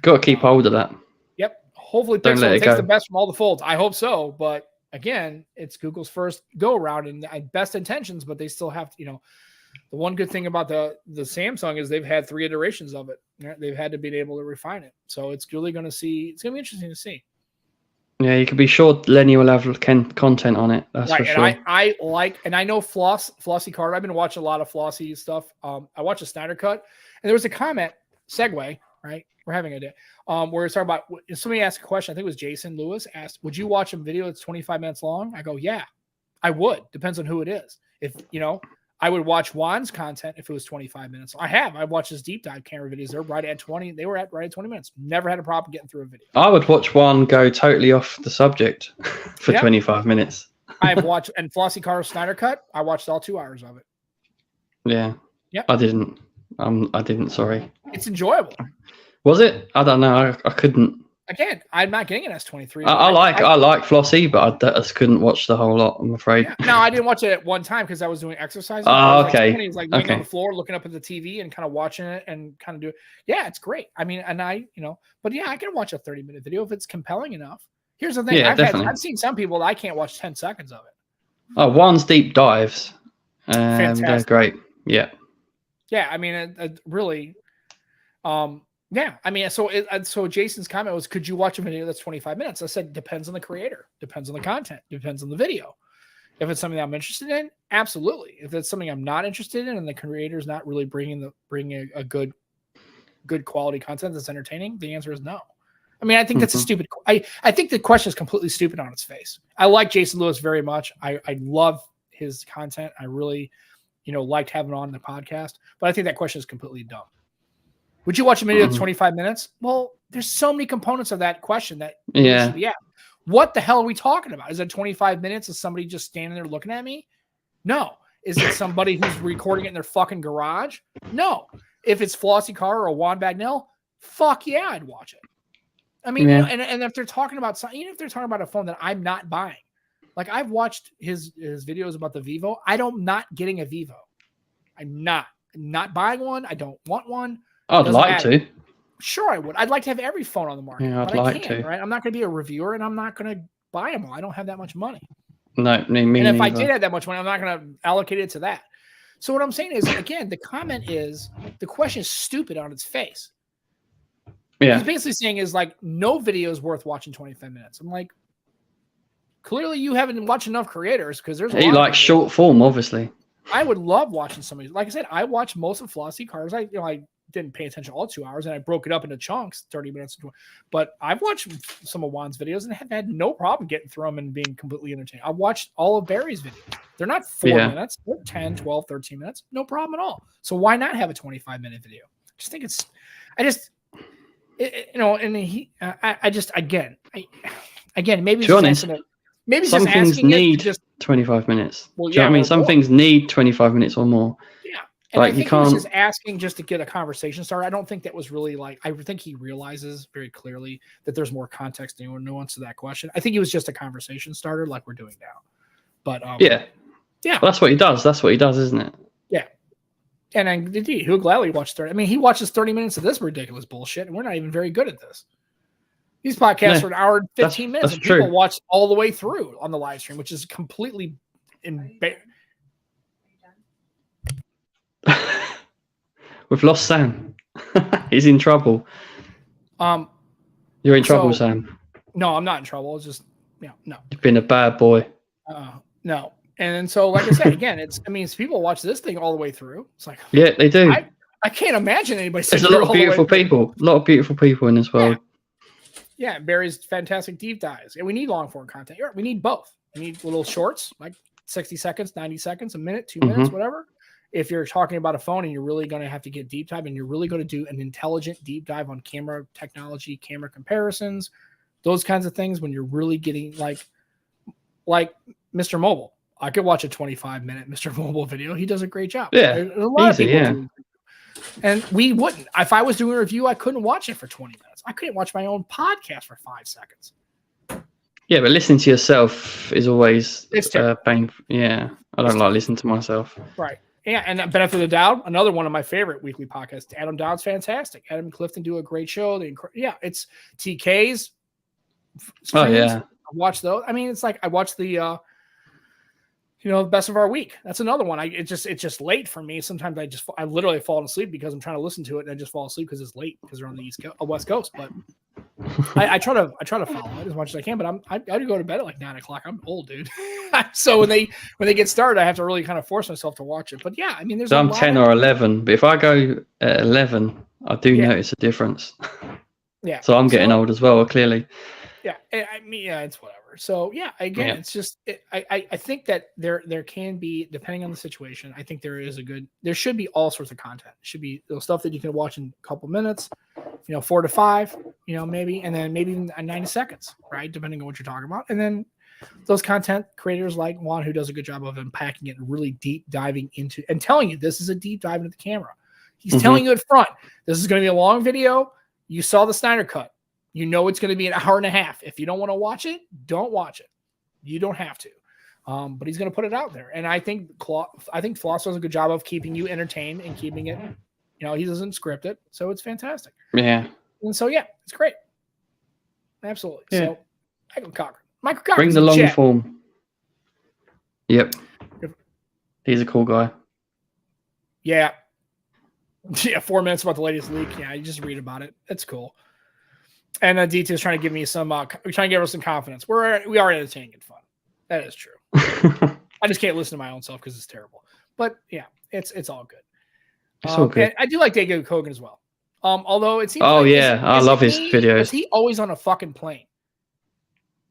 Speaker 2: Got to keep hold of that.
Speaker 1: Yep. Hopefully, Pixel takes the best from all the folds. I hope so, but. Again, it's Google's first go around and best intentions, but they still have to, the one good thing about the Samsung is they've had 3 iterations of it. Right? They've had to be able to refine it. So it's really going to be interesting to see. Yeah,
Speaker 2: you can be sure Lenny will have content on it. That's right, for sure.
Speaker 1: And I know Flossie Carter. I've been watching a lot of Flossie stuff. I watched a Snyder Cut, and there was a comment, segue, right? We're having a day where it's talking about somebody asked a question. I think it was Jason Lewis asked, would you watch a video that's 25 minutes long? I go, yeah, I would. Depends on who it is. If, I would watch Juan's content if it was 25 minutes. I've watched his deep dive camera videos. They're right at 20. They were right at 20 minutes. Never had a problem getting through a video.
Speaker 2: I would watch one go totally off the subject for 25 minutes.
Speaker 1: I've watched, and Flossie Carter's Snyder Cut, I watched all 2 hours of it.
Speaker 2: Yeah. Yep. I didn't, sorry.
Speaker 1: It's enjoyable.
Speaker 2: Was it? I don't know. I couldn't.
Speaker 1: Again, I'm not getting an S23.
Speaker 2: I like Flossie, but I just couldn't watch the whole lot, I'm afraid.
Speaker 1: Yeah. No, I didn't watch it at one time because I was doing exercise.
Speaker 2: Oh, okay.
Speaker 1: He was like laying on the floor, looking up at the TV and kind of watching it and kind of do it. Yeah, it's great. I mean, and but yeah, I can watch a 30-minute video if it's compelling enough. Here's the thing. I've seen some people that I can't watch 10 seconds of it.
Speaker 2: Oh, Juan's deep dives. They're great. Yeah.
Speaker 1: Yeah, I mean, it really, Yeah, I mean, so Jason's comment was, "Could you watch a video that's 25 minutes?" I said, "Depends on the creator, depends on the content, depends on the video. If it's something that I'm interested in, absolutely. If it's something I'm not interested in, and the creator's not really bringing a good quality content that's entertaining, the answer is no." I mean, I think that's a stupid. I think the question is completely stupid on its face. I like Jason Lewis very much. I love his content. I really, liked having him on the podcast. But I think that question is completely dumb. Would you watch a video that's 25 minutes? Well, there's so many components of that question that should be asked. What the hell are we talking about? Is it 25 minutes of somebody just standing there looking at me? No. Is it somebody who's recording it in their fucking garage? No. If it's Flossie Carr or Juan Bagnell, fuck yeah, I'd watch it. I mean, and if they're talking about something, even if they're talking about a phone that I'm not buying, like I've watched his videos about the Vivo. I'm not getting a Vivo. I'm not buying one. I don't want one.
Speaker 2: I'd like to.
Speaker 1: Sure, I would. I'd like to have every phone on the market,
Speaker 2: yeah, I'd
Speaker 1: but
Speaker 2: like
Speaker 1: I can't,
Speaker 2: to.
Speaker 1: right? I'm not going to be a reviewer, and I'm not going to buy them all. I don't have that much money.
Speaker 2: No, me
Speaker 1: and
Speaker 2: neither.
Speaker 1: if I did have that much money, I'm not going to allocate it to that. So what I'm saying is, again, the comment is, the question is stupid on its face.
Speaker 2: Yeah.
Speaker 1: He's basically saying is like, no video is worth watching 25 minutes. I'm like, clearly you haven't watched enough creators, because there's a
Speaker 2: He
Speaker 1: lot
Speaker 2: likes short form, obviously.
Speaker 1: I would love watching somebody. Like I said, I watched most of Flossie Carr's. I didn't pay attention all 2 hours, and I broke it up into chunks, 30 minutes. But I've watched some of Juan's videos and have had no problem getting through them and being completely entertained. I've watched all of Barry's videos. They're not 4 minutes. They're 10, 12, 13 minutes. No problem at all. So why not have a 25-minute video? I just think maybe
Speaker 2: to be honest,
Speaker 1: maybe
Speaker 2: some
Speaker 1: just
Speaker 2: things
Speaker 1: asking
Speaker 2: need
Speaker 1: just
Speaker 2: 25 minutes.
Speaker 1: Well,
Speaker 2: Do you know what I mean? Some
Speaker 1: more.
Speaker 2: things need 25 minutes or more.
Speaker 1: Yeah. And
Speaker 2: like
Speaker 1: I think
Speaker 2: you can't.
Speaker 1: He was just asking just to get a conversation started. I don't think that was really like. I think he realizes very clearly that there's more context and nuance to that question. I think it was just a conversation starter, like we're doing now. But
Speaker 2: yeah.
Speaker 1: Well,
Speaker 2: that's what he does. That's what he does, isn't it?
Speaker 1: Yeah. And indeed, he'll gladly watch 30. I mean, he watches 30 minutes of this ridiculous bullshit, and we're not even very good at this. These podcasts are an hour and 15 minutes, and people watch all the way through on the live stream, which is completely embarrassing.
Speaker 2: We've lost Sam. He's in trouble. You're in trouble, Sam.
Speaker 1: No, I'm not in trouble. It's just, no.
Speaker 2: You've been a bad boy.
Speaker 1: No. And so, like I said, again, people watch this thing all the way through. It's like,
Speaker 2: yeah, they do.
Speaker 1: I can't imagine anybody.
Speaker 2: There's a lot of beautiful people. A lot of beautiful people in this world.
Speaker 1: Yeah, Barry's fantastic deep dives. And we need long form content. We need both. We need little shorts, like 60 seconds, 90 seconds, a minute, 2 minutes, whatever. If you're talking about a phone and you're really going to have to get deep dive, and you're really going to do an intelligent deep dive on camera technology, camera comparisons, those kinds of things, when you're really getting like Mr. Mobile. I could watch a 25-minute Mr. Mobile video. He does a great job.
Speaker 2: Yeah,
Speaker 1: there's a lot of people do. And we wouldn't. If I was doing a review, I couldn't watch it for 20 minutes. I couldn't watch my own podcast for 5 seconds.
Speaker 2: Yeah, but listening to yourself is always painful. Yeah, I don't like listening to myself.
Speaker 1: Right. Yeah, and Benefit of the Doubt, another one of my favorite weekly podcasts. Adam Dowd's fantastic. Adam and Clifton do a great show. It's TK's.
Speaker 2: Oh, yeah.
Speaker 1: I watch those. I mean, it's like I watch the best of our week. That's another one. It's just late for me. Sometimes I literally fall asleep because I'm trying to listen to it, and I just fall asleep because it's late because they're on the West Coast. But I try to follow it as much as I can. But I go to bed at like 9 o'clock. I'm old, dude. So when they get started, I have to really kind of force myself to watch it. But yeah, I mean,
Speaker 2: I'm 10 or 11, but if I go at 11, I do notice a difference.
Speaker 1: Yeah.
Speaker 2: So I'm getting old as well, clearly.
Speaker 1: Yeah, I mean, it's whatever. So yeah, again, it's just I think that there can be, depending on the situation, I think there should be all sorts of content. It should be stuff that you can watch in a couple minutes, 4 to 5, maybe, and then maybe even 90 seconds, right? Depending on what you're talking about. And then those content creators like Juan, who does a good job of unpacking it and really deep diving into and telling you this is a deep dive into the camera. He's telling you up front, this is going to be a long video. You saw the Snyder Cut. You know it's going to be an hour and a half. If you don't want to watch it, don't watch it. You don't have to. But he's going to put it out there. And I think Floss does a good job of keeping you entertained and keeping it, he doesn't script it. So it's fantastic.
Speaker 2: Yeah.
Speaker 1: And so, yeah, it's great. Absolutely.
Speaker 2: Yeah.
Speaker 1: So, Michael Cochran.
Speaker 2: Bring the long form. Yep. He's a cool guy.
Speaker 1: Yeah. Yeah, 4 minutes about the latest leak. Yeah, you just read about it. It's cool. And DT is trying to give me some, trying to give us some confidence. We are entertaining and fun. That is true. I just can't listen to my own self because it's terrible. But yeah, it's all good.
Speaker 2: It's all good.
Speaker 1: And I do like David Kogan as well. Although it seems.
Speaker 2: Oh like, yeah, I love his videos.
Speaker 1: Is he always on a fucking plane?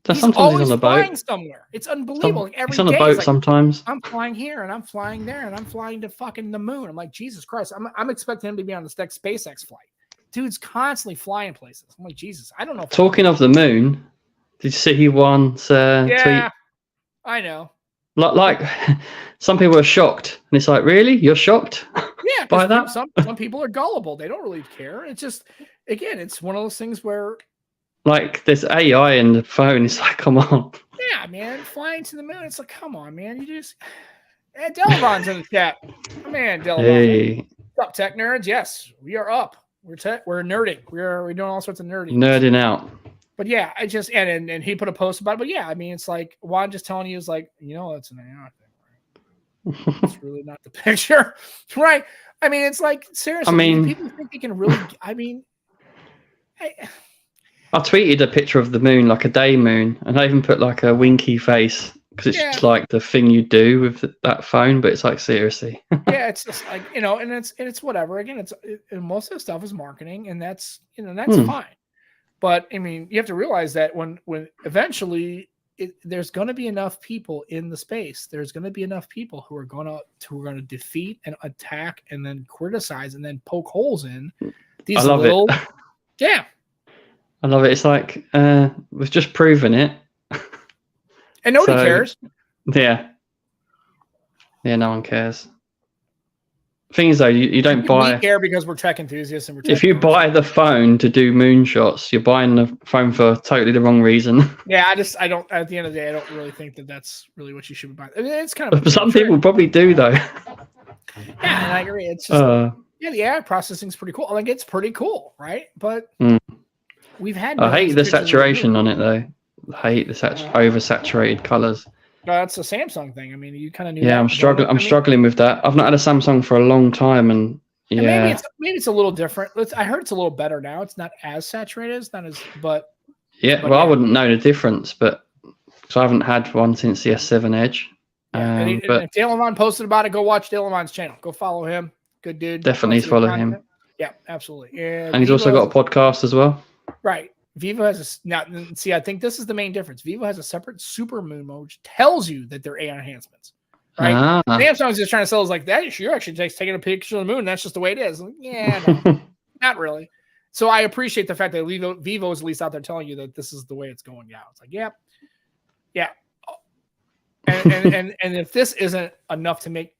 Speaker 2: Sometimes he's on the boat.
Speaker 1: Flying somewhere. It's unbelievable. Like
Speaker 2: he's on a boat sometimes.
Speaker 1: I'm flying here and I'm flying there and I'm flying to fucking the moon. I'm like, Jesus Christ. I'm expecting him to be on the next SpaceX flight. Dude's constantly flying places. I'm like, Jesus. I don't know.
Speaker 2: Talking of the moon, did you see he once tweet?
Speaker 1: I know.
Speaker 2: Like some people are shocked, and it's like, really, you're shocked?
Speaker 1: Yeah, by that. Some people are gullible. They don't really care. It's just, again, it's one of those things where,
Speaker 2: like, there's AI in the phone. It's like, come on.
Speaker 1: Yeah, man, flying to the moon. It's like, come on, man. You just. Hey, Delevon's in the chat. Man, Delevon.
Speaker 2: Hey.
Speaker 1: What's up, tech nerds? Yes, we are up. We're nerding. We're doing all sorts of nerding.
Speaker 2: Nerding out.
Speaker 1: But yeah, I just and he put a post about it. But yeah, I mean, it's like Juan just telling you is like, it's an AI thing, right? It's really not the picture, right? I mean, it's like seriously. I mean, people think they can really. I mean, I
Speaker 2: tweeted a picture of the moon, like a day moon, and I even put like a winky face because it's just like the thing you do with that phone. But it's like seriously.
Speaker 1: Yeah, it's just like and it's whatever. Again, and most of the stuff is marketing, and that's that's fine. But I mean, you have to realize that when eventually there's going to be enough people in the space, there's going to be enough people who are going to defeat and attack and then criticize and then poke holes in these little. Yeah,
Speaker 2: I love it. It's like we've just proven it,
Speaker 1: and nobody cares.
Speaker 2: Yeah, no one cares. Thing is, though, you don't buy.
Speaker 1: We care because we're tech enthusiasts and we're.
Speaker 2: If you buy the phone to do moonshots, you're buying the phone for totally the wrong reason.
Speaker 1: Yeah, I don't. At the end of the day, I don't really think that that's really what you should be buying. I mean, it's kind of.
Speaker 2: But some people probably do, though.
Speaker 1: Yeah, and I agree. It's just the AI processing is pretty cool. Like it's pretty cool, right? But we've had.
Speaker 2: I hate the saturation on it, though. I hate the oversaturated colors.
Speaker 1: That's a Samsung thing. I mean, you kind of knew.
Speaker 2: Yeah, I'm struggling. I'm struggling with that. I've not had a Samsung for a long time, and yeah,
Speaker 1: and maybe it's a little different. I heard it's a little better now. It's not as saturated. It's not as, but
Speaker 2: yeah. Well, I wouldn't know the difference, but because I haven't had one since the S7 Edge.
Speaker 1: And if Delevon posted about it, go watch Delevon's channel. Go follow him. Good dude.
Speaker 2: Definitely follow him.
Speaker 1: Yeah, absolutely.
Speaker 2: And he's also got a podcast as well.
Speaker 1: Right. Vivo has see. I think this is the main difference. Vivo has a separate super moon mode, which tells you that they're AI enhancements. Right? Samsung's just trying to sell us like that. You're actually just taking a picture of the moon. That's just the way it is. Like, yeah, no, not really. So I appreciate the fact that Vivo is at least out there telling you that this is the way it's going now. It's like, yeah. And if this isn't enough to make,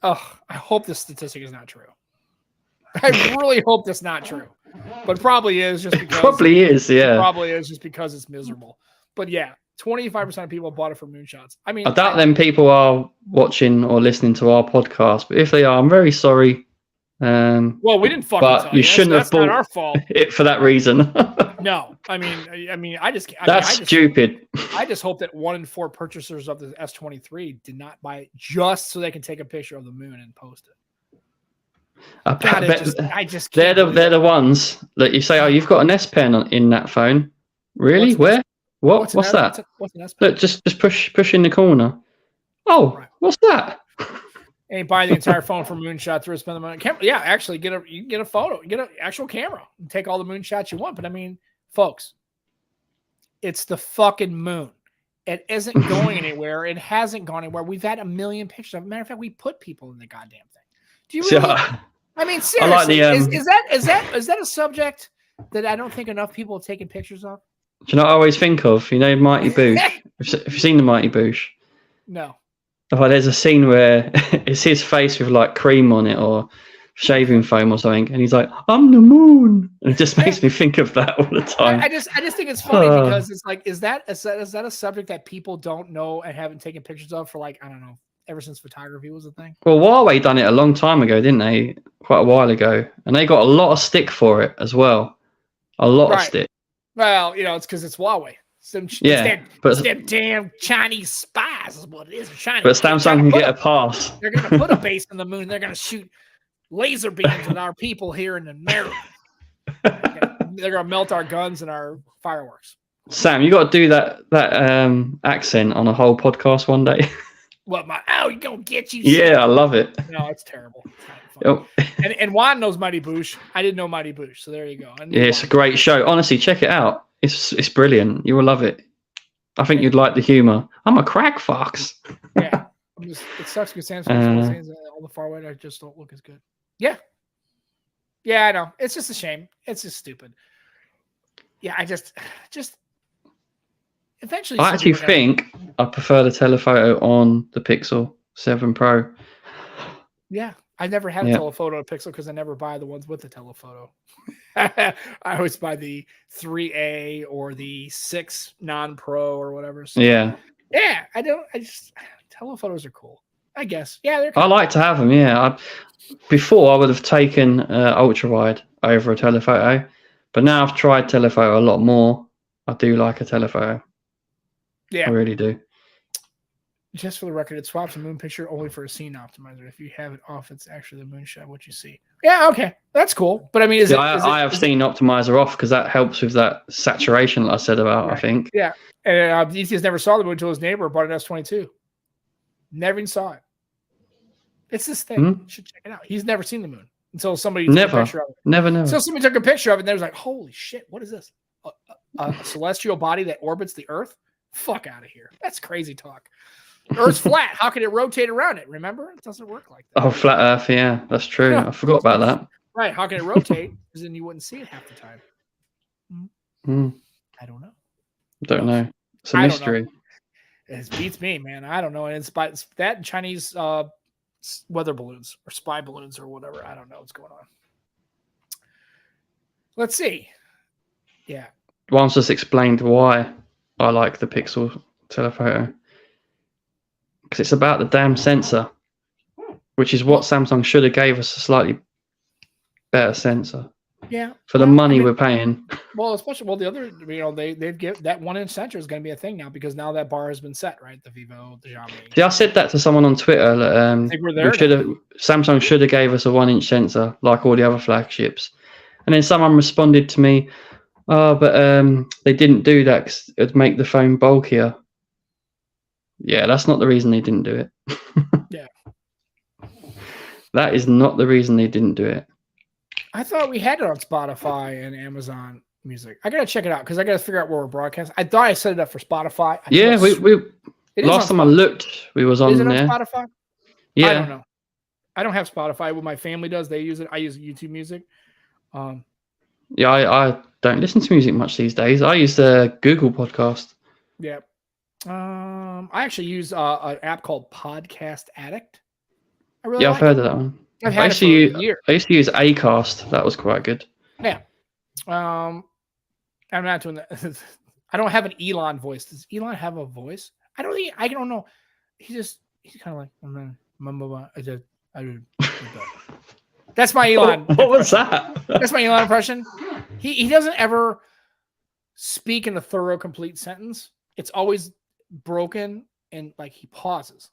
Speaker 1: I hope this statistic is not true. I really hope that's not true. But probably is just because
Speaker 2: probably is
Speaker 1: just because it's miserable. But yeah, 25% of people bought it for moonshots. I mean,
Speaker 2: I doubt them people are watching or listening to our podcast, but if they are, I'm very sorry.
Speaker 1: Well, we didn't fucking
Speaker 2: but
Speaker 1: tell
Speaker 2: you shouldn't have bought
Speaker 1: not our fault.
Speaker 2: It for that reason.
Speaker 1: No, I mean,
Speaker 2: that's stupid.
Speaker 1: I just hope that 1 in 4 purchasers of the S23 did not buy it just so they can take a picture of the moon and post it. They're the ones that you say, oh, you've got an S Pen in that phone. Really? Where? What's that? What's an S Pen? Look, just push in the corner. Oh, right. What's that? And buy the entire phone for moonshot through spend the money. Yeah, actually you can get a photo, you get an actual camera, and take all the moonshots you want. But I mean, folks, it's the fucking moon. It isn't going anywhere. It hasn't gone anywhere. We've had a million pictures. As a matter of fact, we put people in the goddamn thing. Do you really? I mean, seriously, is that a subject that I don't think enough people have taken pictures of?
Speaker 2: Do you know what I always think of? You know, Mighty Boosh. Have you seen the Mighty Boosh?
Speaker 1: No.
Speaker 2: Oh, there's a scene where it's his face with like cream on it or shaving foam or something, and he's like, "I'm the moon," and it just makes me think of that all the time.
Speaker 1: I just think it's funny because it's like, is that a subject that people don't know and haven't taken pictures of for like, I don't know, ever since photography was a thing?
Speaker 2: Well, Huawei done it a long time ago, didn't they? Quite a while ago, and they got a lot of stick for it as well. A lot of stick.
Speaker 1: Well, it's because it's Huawei. It's them damn Chinese spies is what it is. China.
Speaker 2: But Samsung can get a pass.
Speaker 1: They're going to put a base on the moon. They're going to shoot laser beams at our people here in America. They're gonna melt our guns and our fireworks.
Speaker 2: Sam, you got to do that accent on a whole podcast one day.
Speaker 1: What you gonna get you?
Speaker 2: Yeah, I love it.
Speaker 1: No, it's terrible. It's not fun. And Juan knows Mighty Boosh. I didn't know Mighty Boosh, so there you go.
Speaker 2: Yeah, it's a great show. Honestly, check it out. It's brilliant. You will love it. I think you'd like the humor. I'm a crack fox.
Speaker 1: Yeah, it sucks because Sam's all the far away. I just don't look as good. Yeah, I know. It's just a shame. It's just stupid. Yeah, I just eventually.
Speaker 2: I actually think I prefer the telephoto on the Pixel 7 Pro.
Speaker 1: Yeah, I never had a telephoto on Pixel because I never buy the ones with the telephoto. I always buy the 3A or the 6 non-pro or whatever. So, yeah, I just telephotos are cool, I guess. Yeah, they're cool.
Speaker 2: I like to have them. Yeah, before I would have taken ultra wide over a telephoto, but now I've tried telephoto a lot more. I do like a telephoto. Yeah, I really do.
Speaker 1: Just for the record, it swaps a moon picture only for a scene optimizer. If you have it off, it's actually the moonshot, what you see. Yeah, okay. That's cool. But I mean,
Speaker 2: I have scene optimizer off because that helps with that saturation that I said about, right. I think.
Speaker 1: Yeah. And ETS never saw the moon until his neighbor bought an S22. Never even saw it. It's this thing. You should check it out. He's never seen the moon until somebody took a picture of it.
Speaker 2: Never.
Speaker 1: Until somebody took a picture of it and they was like, holy shit, what is this? A celestial body that orbits the Earth? Fuck out of here. That's crazy talk. Earth's flat. How can it rotate around it? Remember? It doesn't work like that.
Speaker 2: Oh, flat Earth. Yeah, that's true. I forgot about that.
Speaker 1: Right. How can it rotate? Because then you wouldn't see it half the time. I don't know.
Speaker 2: Don't know. It's a mystery.
Speaker 1: It beats me, man. I don't know. And it's that and Chinese weather balloons or spy balloons or whatever. I don't know what's going on. Let's see. Yeah.
Speaker 2: Once just explained why I like the Pixel telephoto. Because it's about the damn sensor, which is what Samsung should have gave us, a slightly better sensor.
Speaker 1: Yeah.
Speaker 2: For the money we're paying.
Speaker 1: Well, especially the other, they've given that 1-inch sensor is going to be a thing now because now that bar has been set, right? The Vivo, the Xiaomi.
Speaker 2: Yeah, I said that to someone on Twitter. Samsung should have gave us a 1-inch sensor like all the other flagships, and then someone responded to me, "Oh, but they didn't do that because it'd make the phone bulkier." Yeah, that's not the reason they didn't do it.
Speaker 1: Yeah.
Speaker 2: That is not the reason they didn't do it.
Speaker 1: I thought we had it on Spotify and Amazon Music. I got to check it out because I got to figure out where we're broadcasting. I thought I set it up for Spotify. Last time I looked, we was on there. Is it on Spotify?
Speaker 2: Yeah.
Speaker 1: I don't know. I don't have Spotify. What my family does, they use it. I use YouTube Music.
Speaker 2: Yeah, I don't listen to music much these days. I use the Google Podcast.
Speaker 1: Yeah. I actually use an app called Podcast Addict.
Speaker 2: I've heard of that one. I used to use Acast. That was quite good.
Speaker 1: Yeah. I'm not doing that. I don't have an Elon voice. Does Elon have a voice? I don't know. He's kind of like that's my Elon.
Speaker 2: What was that?
Speaker 1: That's my Elon impression. He doesn't ever speak in a thorough, complete sentence. It's always broken and like he pauses.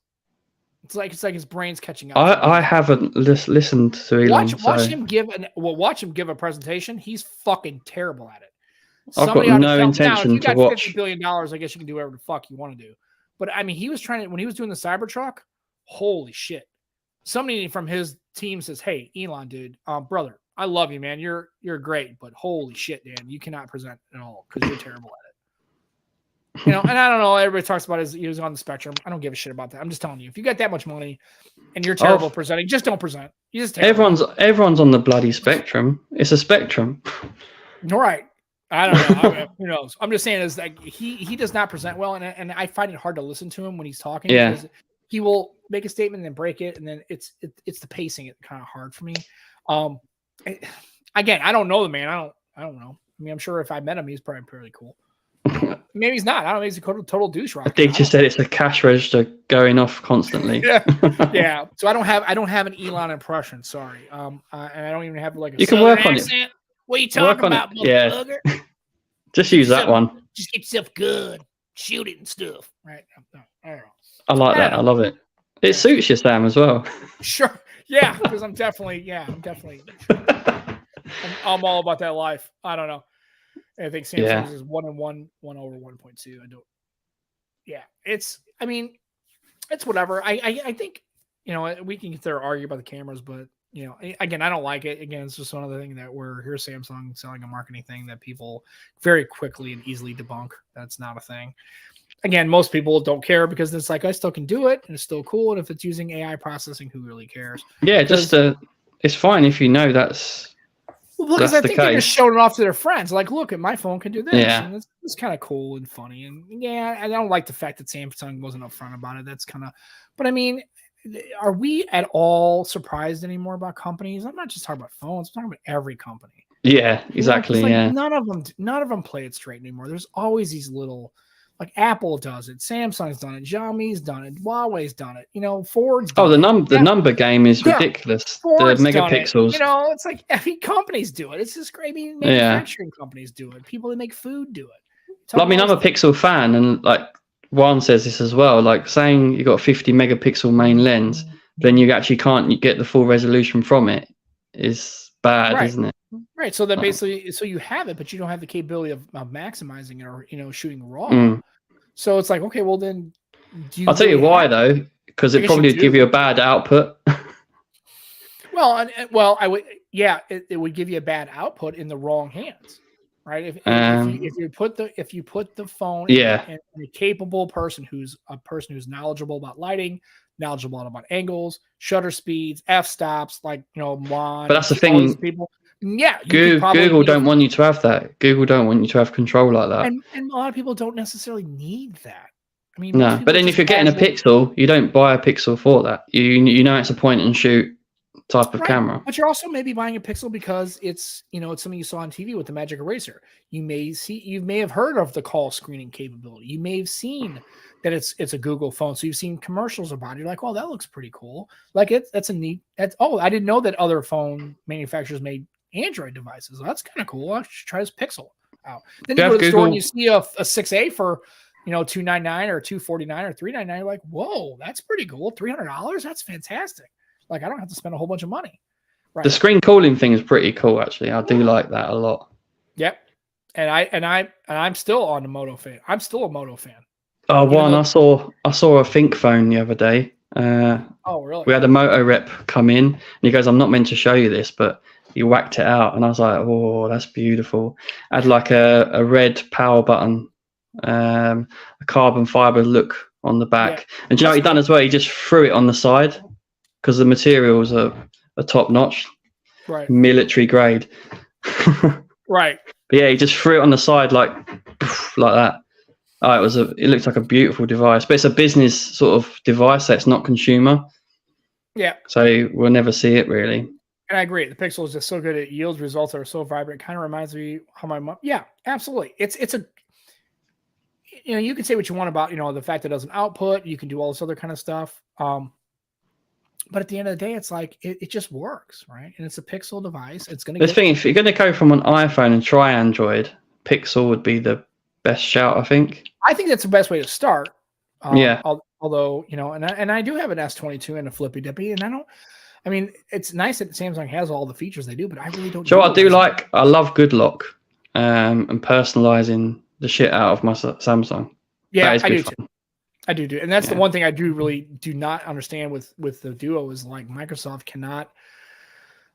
Speaker 1: It's like his brain's catching up.
Speaker 2: I haven't listened to Elon.
Speaker 1: Watch him give a presentation. He's fucking terrible at it.
Speaker 2: I've got no intention to watch.
Speaker 1: $50 billion, I guess you can do whatever the fuck you want to do. But I mean, he was when he was doing the Cybertruck. Holy shit! Somebody from his team says, "Hey, Elon, dude, brother, I love you, man. You're great, but holy shit, Dan, you cannot present at all because you're terrible at it." And I don't know. Everybody talks about he was on the spectrum. I don't give a shit about that. I'm just telling you, if you got that much money and you're terrible presenting, just don't present. You just
Speaker 2: everyone's on the bloody spectrum. It's a spectrum.
Speaker 1: All right. I don't know. Who knows? I'm just saying is like he does not present well, and I find it hard to listen to him when he's talking.
Speaker 2: Yeah.
Speaker 1: Because he will make a statement and then break it, and then it's the pacing. It's kind of hard for me. Again, I don't know the man. I don't know. I mean, I'm sure if I met him, he's probably pretty cool. Maybe he's not. I don't know. Maybe he's a total douche rocket.
Speaker 2: They just said it's a cash register going off constantly.
Speaker 1: Yeah. So I don't have an Elon impression. Sorry. And I don't even have like a.
Speaker 2: You can work on it.
Speaker 1: What are you talking about, motherfucker?
Speaker 2: Yeah. Just use that one.
Speaker 1: Just get yourself good. Shoot it and stuff. Right. I don't know.
Speaker 2: I like that. I love it. It suits you, Sam, as well.
Speaker 1: Sure. Yeah, because I'm definitely. I'm all about that life. I don't know. I think Samsung's is 1 and 1 over 1.2. I don't. Yeah, it's. I mean, it's whatever. I think we can get there and argue about the cameras, but again, I don't like it. Again, it's just one other thing that here's Samsung selling a marketing thing that people very quickly and easily debunk. That's not a thing. Again, most people don't care because it's like I still can do it and it's still cool. And if it's using AI processing, who really cares?
Speaker 2: Yeah, just it's fine if you know that's.
Speaker 1: Well, because I think they're just showing it off to their friends. Like, look, my phone can do this.
Speaker 2: Yeah.
Speaker 1: And it's kind of cool and funny. And yeah, I don't like the fact that Samsung wasn't upfront about it. That's kind of, but I mean, are we at all surprised anymore about companies? I'm not just talking about phones. I'm talking about every company.
Speaker 2: Yeah, exactly. Yeah.
Speaker 1: None of them play it straight anymore. There's always these little, like Apple does it, Samsung's done it, Xiaomi's done it, Huawei's done it. Ford's done
Speaker 2: it. The number game is ridiculous.
Speaker 1: Ford's
Speaker 2: the megapixels.
Speaker 1: It's like every companies do it. It's just great. I mean, manufacturing companies do it. People that make food do it.
Speaker 2: Well, I mean, I'm a Pixel fan, and like Juan says this as well. Like saying you got a 50 megapixel main lens, then you actually can't get the full resolution from it is bad, isn't it?
Speaker 1: Right. So that basically, so you have it, but you don't have the capability of maximizing it or shooting raw. So it's like, okay, well then,
Speaker 2: I'll tell you why though, because it probably would give you a bad output.
Speaker 1: Well, I would, it would give you a bad output in the wrong hands, right? If you put the phone in a capable person who's knowledgeable about lighting, knowledgeable about angles, shutter speeds, f-stops, like Mon,
Speaker 2: but that's the thing.
Speaker 1: These people. Yeah,
Speaker 2: Google don't want you to have that. Google don't want you to have control like that.
Speaker 1: And a lot of people don't necessarily need that. I mean,
Speaker 2: no. But then if you're getting a Pixel, you don't buy a Pixel for that. You know it's a point and shoot type of camera.
Speaker 1: But you're also maybe buying a Pixel because it's it's something you saw on TV with the Magic Eraser. You may have heard of the call screening capability. You may have seen that it's a Google phone. So you've seen commercials about it. You're like, oh, that looks pretty cool. Like I didn't know that other phone manufacturers made Android devices. That's kind of cool. I should try this Pixel out. Then you go to the store and you see a 6A for $299 or $249 or $399. You're like, whoa, that's pretty cool. $300. That's fantastic. Like I don't have to spend a whole bunch of money. Right.
Speaker 2: The screen calling thing is pretty cool, actually. I do like that a lot.
Speaker 1: Yep. And I'm still on the Moto fan. I'm still a Moto fan.
Speaker 2: Oh, I saw a Think phone the other day.
Speaker 1: Oh, really?
Speaker 2: We had a Moto rep come in, and he goes, "I'm not meant to show you this, but." He whacked it out, and I was like, "Oh, that's beautiful." I had like a red power button, a carbon fiber look on the back, and do you know what he done as well? He just threw it on the side because the materials are top notch,
Speaker 1: right?
Speaker 2: Military grade,
Speaker 1: right?
Speaker 2: But yeah, he just threw it on the side like that. Oh, it looked like a beautiful device, but it's a business sort of device that's not consumer.
Speaker 1: Yeah.
Speaker 2: So we'll never see it really.
Speaker 1: And I agree. The Pixel is just so good. It yields results that are so vibrant. It kind of reminds me how my mom. Yeah, absolutely. It's a. You can say what you want about the fact that it doesn't output. You can do all this other kind of stuff. But at the end of the day, it's like it just works, right? And it's a Pixel device. It's going to.
Speaker 2: The thing, if you're going to go from an iPhone and try Android, Pixel would be the best shout, I think.
Speaker 1: I think that's the best way to start.
Speaker 2: Yeah.
Speaker 1: Although and I do have an S22 and a Flippy Dippy, and I don't. I mean, it's nice that Samsung has all the features they do, but I really don't.
Speaker 2: So I love Good Lock, and personalizing the shit out of my Samsung.
Speaker 1: Yeah, I do too. I do, and that's the one thing I do not understand with the Duo is like Microsoft cannot.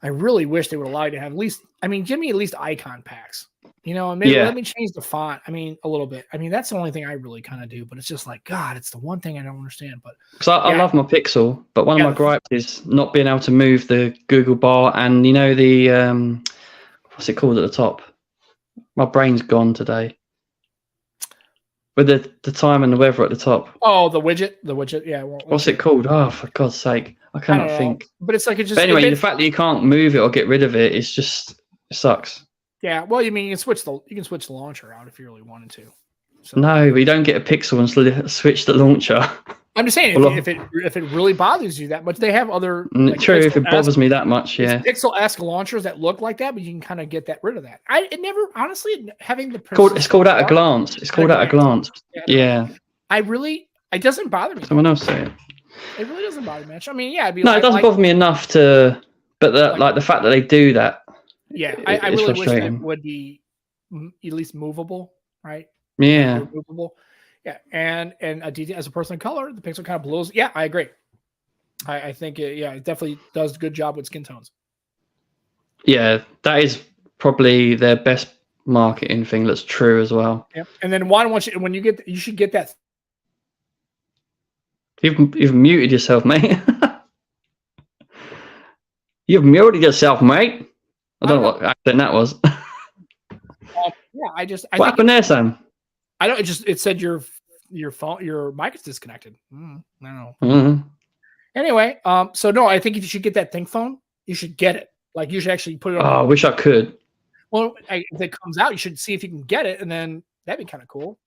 Speaker 1: I really wish they would allow you to have at least. I mean, give me at least icon packs. And maybe let me change the font. I mean, a little bit. I mean, that's the only thing I really kind of do. But it's just like, God, it's the one thing I don't understand. But
Speaker 2: because I love my Pixel, but one of my gripes is not being able to move the Google bar and the what's it called at the top? My brain's gone today. With the time and the weather at the top.
Speaker 1: Oh, the widget. Yeah.
Speaker 2: What's it called? Oh, for God's sake, I cannot think.
Speaker 1: But it's like it just.
Speaker 2: But anyway, the fact that you can't move it or get rid of it, it sucks.
Speaker 1: Yeah, well, you mean you can switch the launcher out if you really wanted to. So,
Speaker 2: no, but you don't get a Pixel and switch the launcher.
Speaker 1: I'm just saying, if it really bothers you that much, they have other.
Speaker 2: True, if it bothers me that much, yeah.
Speaker 1: Pixel-esque launchers that look like that, but you can kind of get rid of that. It never, honestly, having the.
Speaker 2: It's called at a glance. It's called at a glance. Yeah.
Speaker 1: It doesn't bother me.
Speaker 2: Someone else say it.
Speaker 1: It really doesn't bother me much. I mean, yeah, it'd be
Speaker 2: No,
Speaker 1: like,
Speaker 2: it doesn't bother me enough to, but the fact that they do that.
Speaker 1: Yeah, I
Speaker 2: is
Speaker 1: really wish that
Speaker 2: frustrating.
Speaker 1: would be at least movable, right?
Speaker 2: Yeah.
Speaker 1: They're movable. Yeah, and a detail as a person of color, the pixel kind of blows. Yeah, I agree. I think it definitely does a good job with skin tones.
Speaker 2: Yeah, that is probably their best marketing thing. That's true as well.
Speaker 1: Yep. And then when you should get that.
Speaker 2: You've muted yourself, mate. You've muted yourself, mate. I don't know what accent that was.
Speaker 1: Yeah, I
Speaker 2: what
Speaker 1: think
Speaker 2: happened there, Sam?
Speaker 1: I don't. It said your phone, your mic is disconnected. I don't know.
Speaker 2: Mm-hmm.
Speaker 1: Anyway, so no, I think if you should get that Think phone, you should get it. Like you should actually put it on.
Speaker 2: I wish I could.
Speaker 1: Well, if it comes out, you should see if you can get it, and then that'd be kind of cool.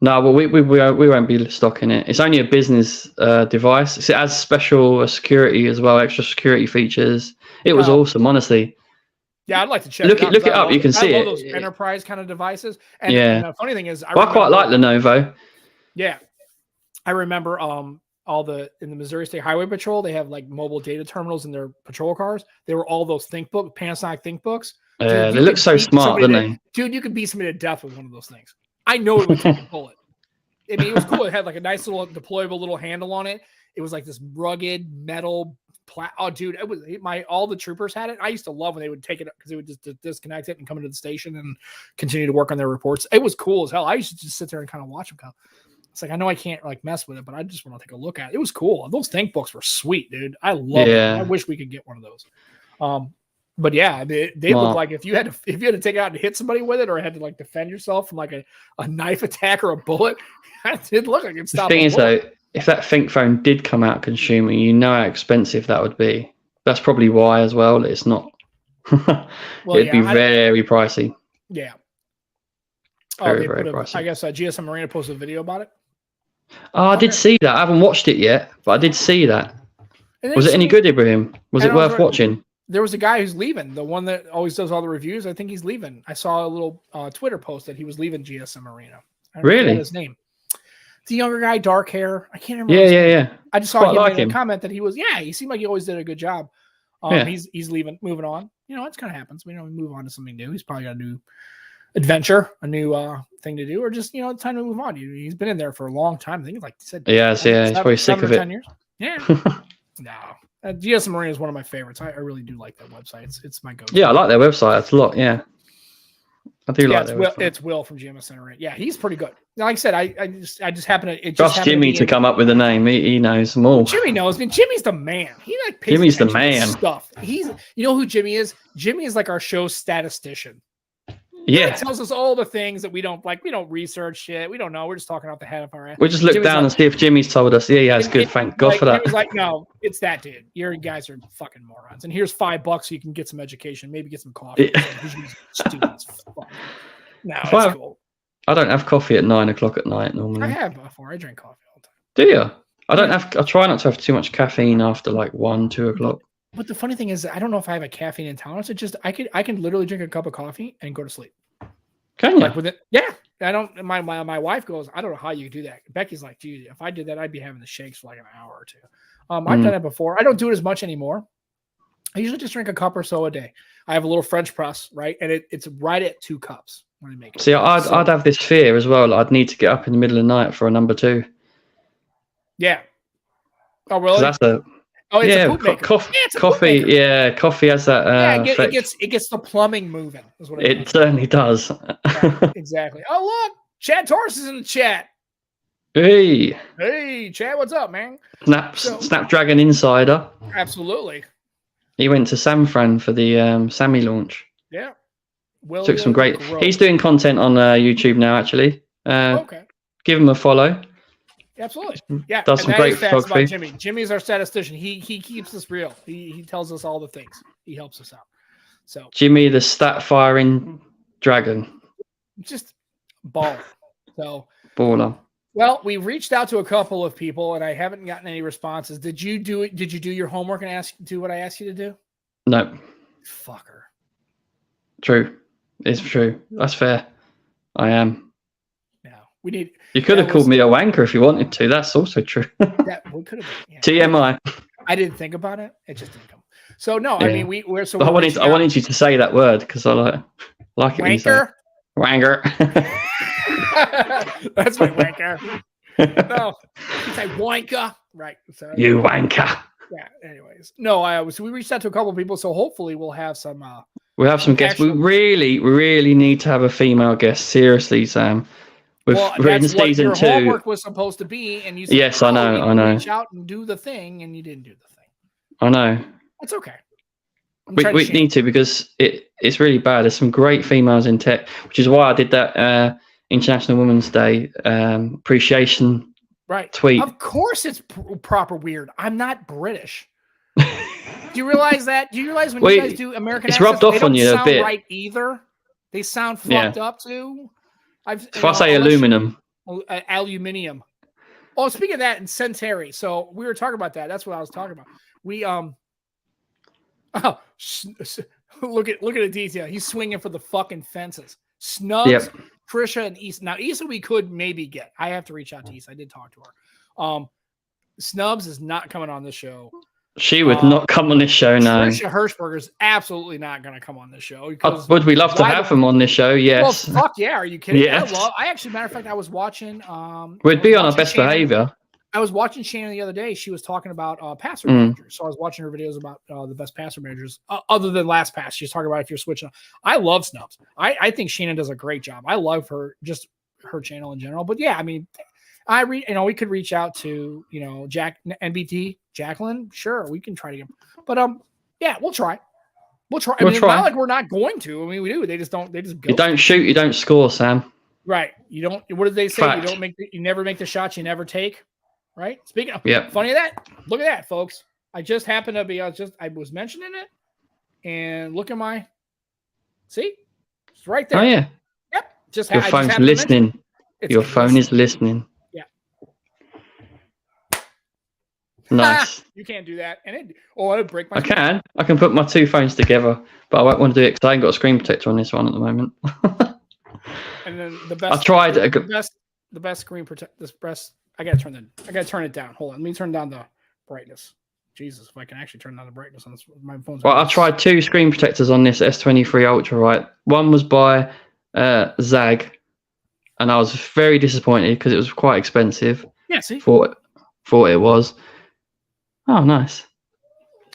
Speaker 2: No, well, we won't be stocking it. It's only a business device. It has special security as well, extra security features. It was awesome, honestly.
Speaker 1: Yeah, I'd like to check
Speaker 2: look
Speaker 1: it out.
Speaker 2: Look it up. You can see
Speaker 1: I
Speaker 2: it.
Speaker 1: love those enterprise kind of devices. And,
Speaker 2: yeah.
Speaker 1: And the funny thing is,
Speaker 2: I quite like Lenovo.
Speaker 1: Yeah, I remember in the Missouri State Highway Patrol, they have like mobile data terminals in their patrol cars. They were all those Panasonic ThinkBooks.
Speaker 2: They look so smart, don't they?
Speaker 1: Dude, you could beat somebody to death with one of those things. I know it would take a bullet. I mean, it was cool. It had like a nice little deployable little handle on it. It was like this rugged metal. Oh, dude, it was all the troopers had it. I used to love when they would take it because they would just disconnect it and come into the station and continue to work on their reports. It was cool as hell. I used to just sit there and kind of watch them go. It's like I know I can't like mess with it, but I just want to take a look at it. It was cool. Those ThinkBooks were sweet, dude. I love it. I wish we could get one of those. But yeah, they look like if you had to take it out and hit somebody with it, or had to like defend yourself from like a knife attack or a bullet, it did look like it stopped.
Speaker 2: The thing is, though, if that Think phone did come out consumer, you know how expensive that would be. That's probably why as well. It's not. It'd be very pricey.
Speaker 1: Yeah.
Speaker 2: Very pricey.
Speaker 1: I guess GSM Marina posted a video about it.
Speaker 2: Oh, I did see that. I haven't watched it yet, but I did see that. Was it any good, Ibrahim? Was it worth watching?
Speaker 1: There was a guy who's leaving, the one that always does all the reviews. I think he's leaving. I saw a little Twitter post that he was leaving GSM Arena. I don't know his name. The younger guy, dark hair. I can't remember.
Speaker 2: Yeah.
Speaker 1: I just saw him in a comment that he was. Yeah, he seemed like he always did a good job. He's leaving, moving on. You know, it's kind of happens. We move on to something new. He's probably got a new adventure, a new thing to do, or just time to move on. He's been in there for a long time. I think he said.
Speaker 2: He's probably sick of it.
Speaker 1: 10 years. Yeah. No. GSM Marina is one of my favorites. I really do like that website. It's my go-to.
Speaker 2: Yeah, I like their website. It's a lot. Yeah, I do like that.
Speaker 1: It's Will from GMS Center. Yeah, he's pretty good. Like I said, I just happen to
Speaker 2: trust Jimmy to come up with a name. He knows them all.
Speaker 1: Jimmy knows. I mean, Jimmy's the man. He pays
Speaker 2: Jimmy's the
Speaker 1: attention
Speaker 2: man.
Speaker 1: to stuff. You know who Jimmy is? Jimmy is like our show statistician.
Speaker 2: Yeah,
Speaker 1: he tells us all the things that we don't like. We don't research shit. We don't know. We're just talking off the head of our ass.
Speaker 2: We just look down and see if Jimmy's told us. Yeah, it's good. Thank God for that.
Speaker 1: Jimmy's like, no, it's that dude. You guys are fucking morons. And here's $5 so you can get some education, maybe get some coffee. Stupid as fuck. No, it's cool.
Speaker 2: I don't have coffee at 9 o'clock at night normally.
Speaker 1: I have before. I drink coffee all the time.
Speaker 2: Do you? I try not to have too much caffeine after like 1, 2 o'clock.
Speaker 1: But the funny thing is, I don't know if I have a caffeine intolerance. It's just I can literally drink a cup of coffee and go to sleep.
Speaker 2: Can you?
Speaker 1: Like with it, yeah. I don't. My wife goes, I don't know how you do that. Becky's like, geez, if I did that, I'd be having the shakes for like an hour or two. I've done it before. I don't do it as much anymore. I usually just drink a cup or so a day. I have a little French press, right, and it's right at 2 cups when I make it.
Speaker 2: See, I'd have this fear as well. I'd need to get up in the middle of the night for a number 2.
Speaker 1: Yeah. Oh, really?
Speaker 2: That's a.
Speaker 1: Oh, it's a poop maker.
Speaker 2: Coffee. Yeah, coffee has that.
Speaker 1: It gets the plumbing moving. Is what
Speaker 2: it certainly does.
Speaker 1: Yeah, exactly. Oh, look, Chad Torres is in the chat.
Speaker 2: Hey,
Speaker 1: Chad, what's up, man?
Speaker 2: Snapdragon Insider.
Speaker 1: Absolutely.
Speaker 2: He went to San Fran for the Sammy launch.
Speaker 1: Yeah.
Speaker 2: Took some great. He's doing content on YouTube now, actually.
Speaker 1: Okay.
Speaker 2: Give him a follow.
Speaker 1: Absolutely. Yeah.
Speaker 2: Does some great photography.
Speaker 1: Jimmy. Jimmy's our statistician. He keeps us real. He tells us all the things. He helps us out. So
Speaker 2: Jimmy, the stat firing dragon.
Speaker 1: Just baller. So
Speaker 2: baller.
Speaker 1: Well, we reached out to a couple of people and I haven't gotten any responses. Did you do it? Did you do your homework and do what I asked you to do?
Speaker 2: No.
Speaker 1: Fucker.
Speaker 2: True. It's true. That's fair. I am.
Speaker 1: No. We need.
Speaker 2: You could have called me a wanker if you wanted to. That's also true.
Speaker 1: That we could have been. Yeah.
Speaker 2: TMI.
Speaker 1: I didn't think about it. It just didn't come. So no,
Speaker 2: Yeah.
Speaker 1: I mean we're
Speaker 2: I wanted you to say that word because I like it when you say it. Wanker.
Speaker 1: That's my wanker. No, you say wanker, right? So,
Speaker 2: you wanker.
Speaker 1: Yeah. Anyways, no, so we reached out to a couple of people, so hopefully we'll have some.
Speaker 2: We'll have some guests. We really need to have a female guest. Seriously, Sam.
Speaker 1: Well, that's what your homework was supposed to be, and you said,
Speaker 2: yes, I know.
Speaker 1: Reach out and do the thing, and you didn't do the thing.
Speaker 2: I know.
Speaker 1: That's okay.
Speaker 2: We need to because it's really bad. There's some great females in tech, which is why I did that International Women's Day appreciation tweet.
Speaker 1: Of course, it's proper weird. I'm not British. Do you realize that? Do you realize when you guys do American accents,
Speaker 2: rubbed off on you a bit.
Speaker 1: They don't sound right either. They sound fucked up too.
Speaker 2: If I say aluminum.
Speaker 1: Aluminium. Oh, speaking of that, and Centauri. So we were talking about that. That's what I was talking about. We look at the detail. He's swinging for the fucking fences. Snubs, Trisha, and Issa. Now Issa we could maybe get. I have to reach out to Issa. I did talk to her. Snubs is not coming on the show.
Speaker 2: She would not come on this show, no.
Speaker 1: Trisha Hirschberger is absolutely not going to come on this show.
Speaker 2: Would we love to have them on this show? Yes.
Speaker 1: Well, fuck yeah. Are you kidding?
Speaker 2: Yes.
Speaker 1: I actually, matter of fact, I was watching.
Speaker 2: We'd be on our best behavior.
Speaker 1: I was watching Shannon the other day. She was talking about passer managers. So I was watching her videos about the best passer managers other than LastPass. She's talking about if you're switching. I love Snubs. I think Shannon does a great job. I love her, just her channel in general. But yeah, I mean, we could reach out to, Jack NBT, Jacqueline. Sure, we can try to get, but yeah, we'll try. I mean, it's not like we're not going to. I mean, we do. They just don't. They just go.
Speaker 2: You don't shoot, you don't score, Sam.
Speaker 1: Right. You don't. What did they say?
Speaker 2: Fact.
Speaker 1: You never make the shots you never take. Right. Speaking of,
Speaker 2: yeah.
Speaker 1: Funny of that. Look at that, folks. I just happened to be. I was mentioning it, and look at my. See, it's right there.
Speaker 2: Oh yeah.
Speaker 1: Yep.
Speaker 2: Your phone's listening. Your phone is listening. Nice.
Speaker 1: You can't do that. And it would break my
Speaker 2: screen. I can put my two phones together, but I won't want to do it because I ain't got a screen protector on this one at the moment.
Speaker 1: And then the best.
Speaker 2: I tried
Speaker 1: the best screen protect. This best. I gotta turn it down. Hold on. Let me turn down the brightness. Jesus, if I can actually turn down the brightness on this, my phone's.
Speaker 2: Well, I tried two screen protectors on this S23 Ultra. Right, one was by Zag, and I was very disappointed because it was quite expensive.
Speaker 1: Yeah. See.
Speaker 2: Thought it was. Oh, nice.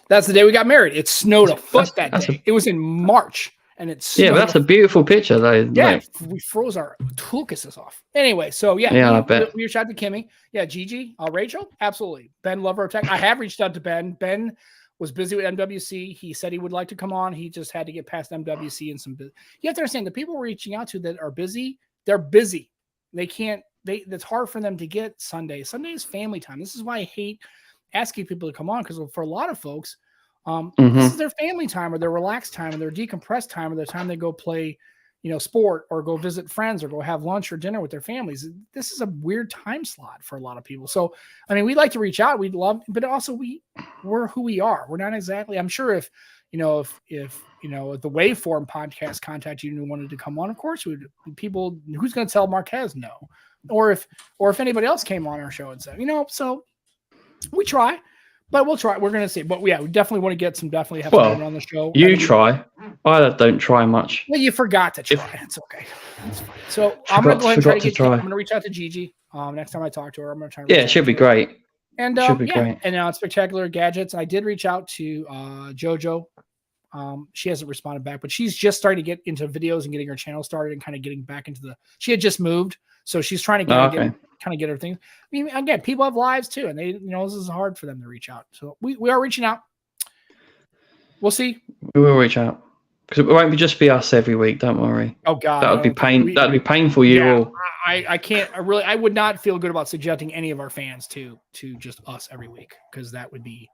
Speaker 1: That's the day we got married. It snowed a foot that day. It was in March, and it snowed.
Speaker 2: Yeah, but that's a beautiful picture, though.
Speaker 1: Yeah, we froze our tulkuses off. Anyway, so
Speaker 2: I bet.
Speaker 1: We reached out to Kimmy. Yeah, Gigi, Rachel, absolutely. Ben, love her tech. I have reached out to Ben. Ben was busy with MWC. He said he would like to come on. He just had to get past MWC and some. You have to understand the people we're reaching out to that are busy. They're busy. They can't. It's hard for them to get Sunday. Sunday is family time. This is why I hate asking people to come on, because for a lot of folks, this is their family time or their relaxed time or their decompressed time or their time they go play, sport or go visit friends or go have lunch or dinner with their families. This is a weird time slot for a lot of people. So, I mean, we'd like to reach out. We'd love, but also we're who we are. We're not exactly, I'm sure if the Waveform podcast contact you and wanted to come on, of course, people, who's going to tell Marquez no? Or if anybody else came on our show and said, so we try, but we'll try. We're going to see. But yeah, we definitely want to get definitely have someone on the show.
Speaker 2: You try. I don't try much.
Speaker 1: Well, you forgot to try. It's okay. That's fine. So I'm going to go ahead and try to I'm going to reach out to Gigi. Next time I talk to her, I'm going to try.
Speaker 2: Yeah, it should be great.
Speaker 1: And should be great. And now it's Spectacular Gadgets. I did reach out to JoJo. She hasn't responded back, but she's just starting to get into videos and getting her channel started and kind of getting back into she had just moved. So she's trying to get her things. I mean, again, people have lives too, and they, this is hard for them to reach out. So we are reaching out. We'll see.
Speaker 2: We will reach out because it won't just be us every week. Don't worry.
Speaker 1: Oh God,
Speaker 2: that would be pain. That would be painful.
Speaker 1: I can't. I would not feel good about subjecting any of our fans to just us every week, because that would be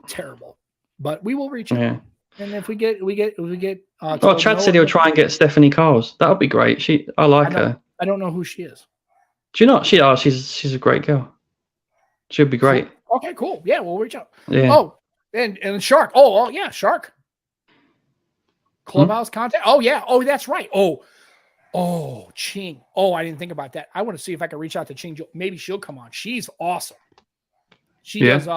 Speaker 1: terrible. But we will reach out. Yeah. And if we get,
Speaker 2: Chad said he'll try and get Stephanie Carls. That would be great. I like her.
Speaker 1: I don't know who she is.
Speaker 2: Do you not? She's a great girl. She'll be great.
Speaker 1: Okay, cool. Yeah, we'll reach out.
Speaker 2: Yeah.
Speaker 1: Oh, and Shark. Oh yeah, Shark. Clubhouse content. Oh yeah. Oh, that's right. Oh, Oh, Ching. Oh, I didn't think about that. I want to see if I can reach out to Ching. Maybe she'll come on. She's awesome. She does. She's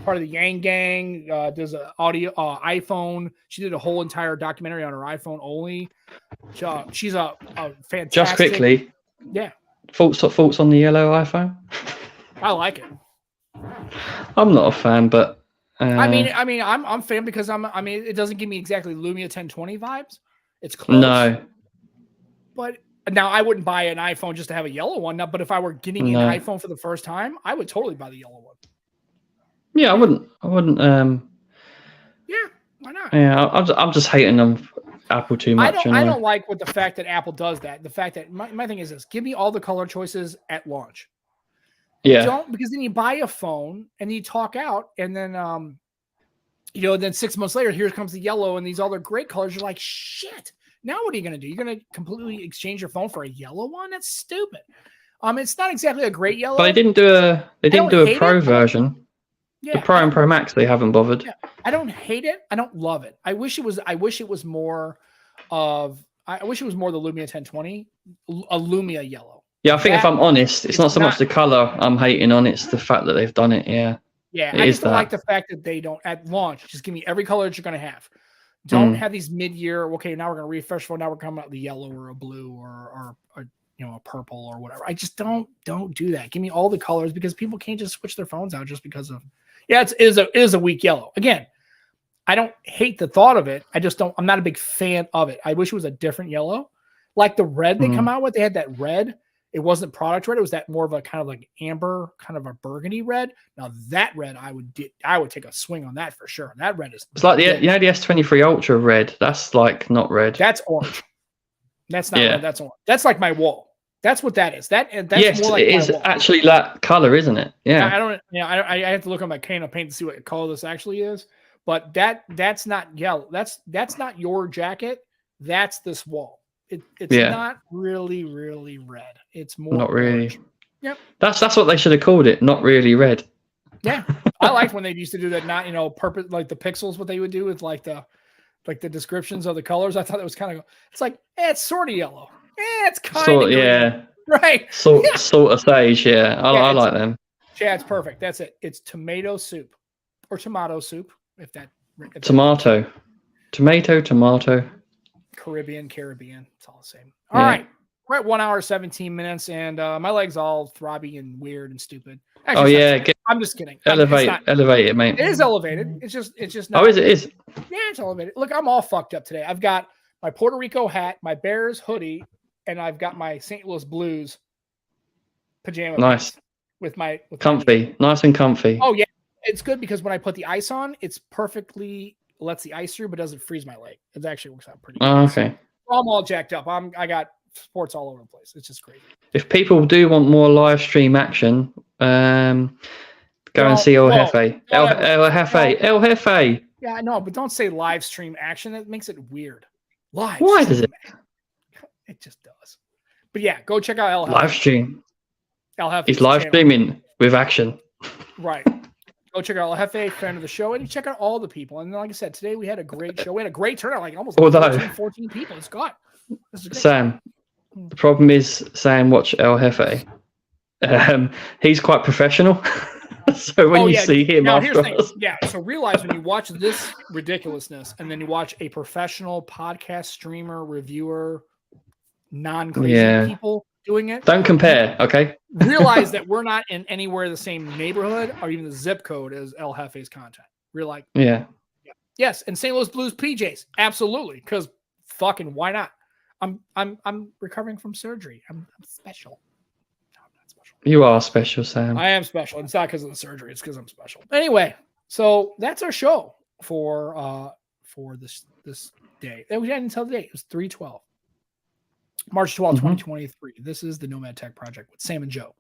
Speaker 1: part of the Yang Gang. Does a audio iPhone. She did a whole entire documentary on her iPhone only. She's a fantastic.
Speaker 2: Just quickly.
Speaker 1: Yeah.
Speaker 2: Thoughts on the yellow iPhone?
Speaker 1: I like it.
Speaker 2: I'm not a fan, but
Speaker 1: I'm a fan because it doesn't give me exactly Lumia 1020 vibes. It's close.
Speaker 2: No.
Speaker 1: But now I wouldn't buy an iPhone just to have a yellow one. Now, but if I were getting an iPhone for the first time, I would totally buy the yellow one.
Speaker 2: Yeah, I wouldn't.
Speaker 1: Yeah, why not?
Speaker 2: Yeah, I'm just hating on Apple too much.
Speaker 1: I don't like the fact that Apple does that. The fact that my thing is this: give me all the color choices at launch.
Speaker 2: Yeah.
Speaker 1: Don't, because then you buy a phone and you talk out, and then then 6 months later, here comes the yellow and these other great colors. You're like, shit. Now what are you going to do? You're going to completely exchange your phone for a yellow one? That's stupid. It's not exactly a great yellow.
Speaker 2: But they didn't do a Pro version.
Speaker 1: Yeah,
Speaker 2: the Pro and Pro Max, they haven't bothered.
Speaker 1: Yeah, I don't hate it. I don't love it. I wish it was more the Lumia 1020, a Lumia yellow.
Speaker 2: Yeah, I think if I'm honest, it's not so much the color I'm hating on, it's the fact that they've done it. Yeah.
Speaker 1: Yeah, I just don't like the fact that they don't at launch just give me every color that you're going to have. Don't have these mid-year. Okay, now we're going to refresh. Now we're coming out with the yellow or a blue or a purple or whatever. I just don't do that. Give me all the colors, because people can't just switch their phones out just because of. Yeah, it is a weak yellow. Again, I don't hate the thought of it. I just don't. I'm not a big fan of it. I wish it was a different yellow, like the red they come out with. They had that red. It wasn't product red. It was that more of a kind of like amber, kind of a burgundy red. Now that red, I would take a swing on that for sure. That red is.
Speaker 2: It's like the S23 Ultra red. That's like not red.
Speaker 1: That's orange. That's not red. That's orange. That's like my wall. That's what that is. That's more like
Speaker 2: it is
Speaker 1: wall.
Speaker 2: Actually that color, isn't it? Yeah.
Speaker 1: I have to look on my can of paint to see what color this actually is. But that's not yellow. That's not your jacket. That's this wall. It's not really, really red. It's more
Speaker 2: not really.
Speaker 1: Orange. Yep.
Speaker 2: That's what they should have called it. Not really red.
Speaker 1: Yeah, I liked when they used to do that. Not purpose, like the pixels. What they would do with like the descriptions of the colors. I thought it was kind of. It's like it's sort of yellow. It's kind of green. Right.
Speaker 2: Sort of sage. Yeah, I like them.
Speaker 1: Yeah, it's perfect. That's it. It's tomato soup or tomato soup.
Speaker 2: Tomato.
Speaker 1: Caribbean. It's all the same. All right. We're at 1 hour, 17 minutes, and my leg's all throbby and weird and stupid. Actually, I'm just kidding.
Speaker 2: Elevate it, mate.
Speaker 1: It is elevated. It's just not.
Speaker 2: Oh, is it?
Speaker 1: Yeah, it's elevated. Look, I'm all fucked up today. I've got my Puerto Rico hat, my Bears hoodie, and I've got my St. Louis Blues pajama.
Speaker 2: Nice.
Speaker 1: With
Speaker 2: comfy. Nice and comfy.
Speaker 1: Oh, yeah. It's good because when I put the ice on, it's perfectly lets the ice through, but doesn't freeze my leg. It actually works out pretty good.
Speaker 2: Oh, okay.
Speaker 1: So I'm all jacked up. I got sports all over the place. It's just crazy.
Speaker 2: If people do want more live stream action, go and see El Jefe. El Jefe.
Speaker 1: Yeah, I know, but don't say live stream action. That makes it weird. Live.
Speaker 2: Why does it?
Speaker 1: It just does. But yeah, go check out El Jefe.
Speaker 2: Live stream.
Speaker 1: El Jefe.
Speaker 2: He's live streaming with action.
Speaker 1: Right. Go check out El Jefe, friend of the show, and check out all the people. And like I said, today we had a great show. We had a great turnout, like almost 14 people. It's got.
Speaker 2: Sam, the problem is, Sam, watch El Jefe. He's quite professional. So when you see him after us.
Speaker 1: Yeah, so realize when you watch this ridiculousness and then you watch a professional podcast streamer, reviewer, non-crazy people doing it.
Speaker 2: Don't compare, okay?
Speaker 1: Realize that we're not in anywhere the same neighborhood or even the zip code as El Jefe's content. We're like, yeah. Yes, and St. Louis Blues PJs, absolutely, because fucking why not? I'm recovering from surgery. I'm special. No, I'm not special.
Speaker 2: You are special, Sam.
Speaker 1: I am special. It's not because of the surgery. It's because I'm special. Anyway, so that's our show for this day. We didn't tell the date. It was 3/12. March 12th, 2023. This is the Nomad Tech Project with Sam and Joe.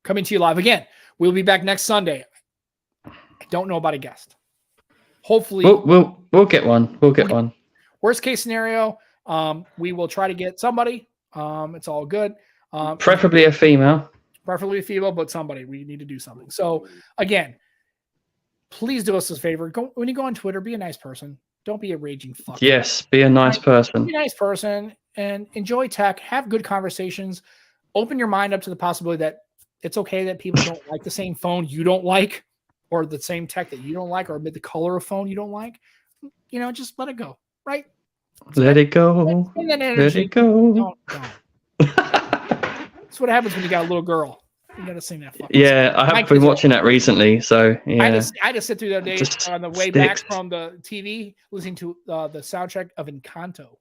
Speaker 1: Coming to you live again. We'll be back next Sunday. I don't know about a guest. Hopefully.
Speaker 2: We'll get one. We'll get one.
Speaker 1: Worst case scenario, we will try to get somebody. It's all good.
Speaker 2: Preferably a female.
Speaker 1: Preferably a female, but somebody. We need to do something. So, again, please do us a favor. When you go on Twitter, be a nice person. Don't be a raging fuck.
Speaker 2: Yes, be a nice person.
Speaker 1: Be a nice person. and enjoy tech. Have good conversations. Open your mind up to the possibility that it's okay that people don't like the same phone you don't like, or the same tech that you don't like, or the color of phone you don't like. You know, just let it go, right?
Speaker 2: Let it go.
Speaker 1: Spend that energy.
Speaker 2: Let it go.
Speaker 1: Don't. That's what happens when you got a little girl. You got to sing that fucking
Speaker 2: Yeah,
Speaker 1: song.
Speaker 2: I have been watching that recently. So yeah,
Speaker 1: I just sit through the other day on the way back from the TV, listening to the soundtrack of Encanto.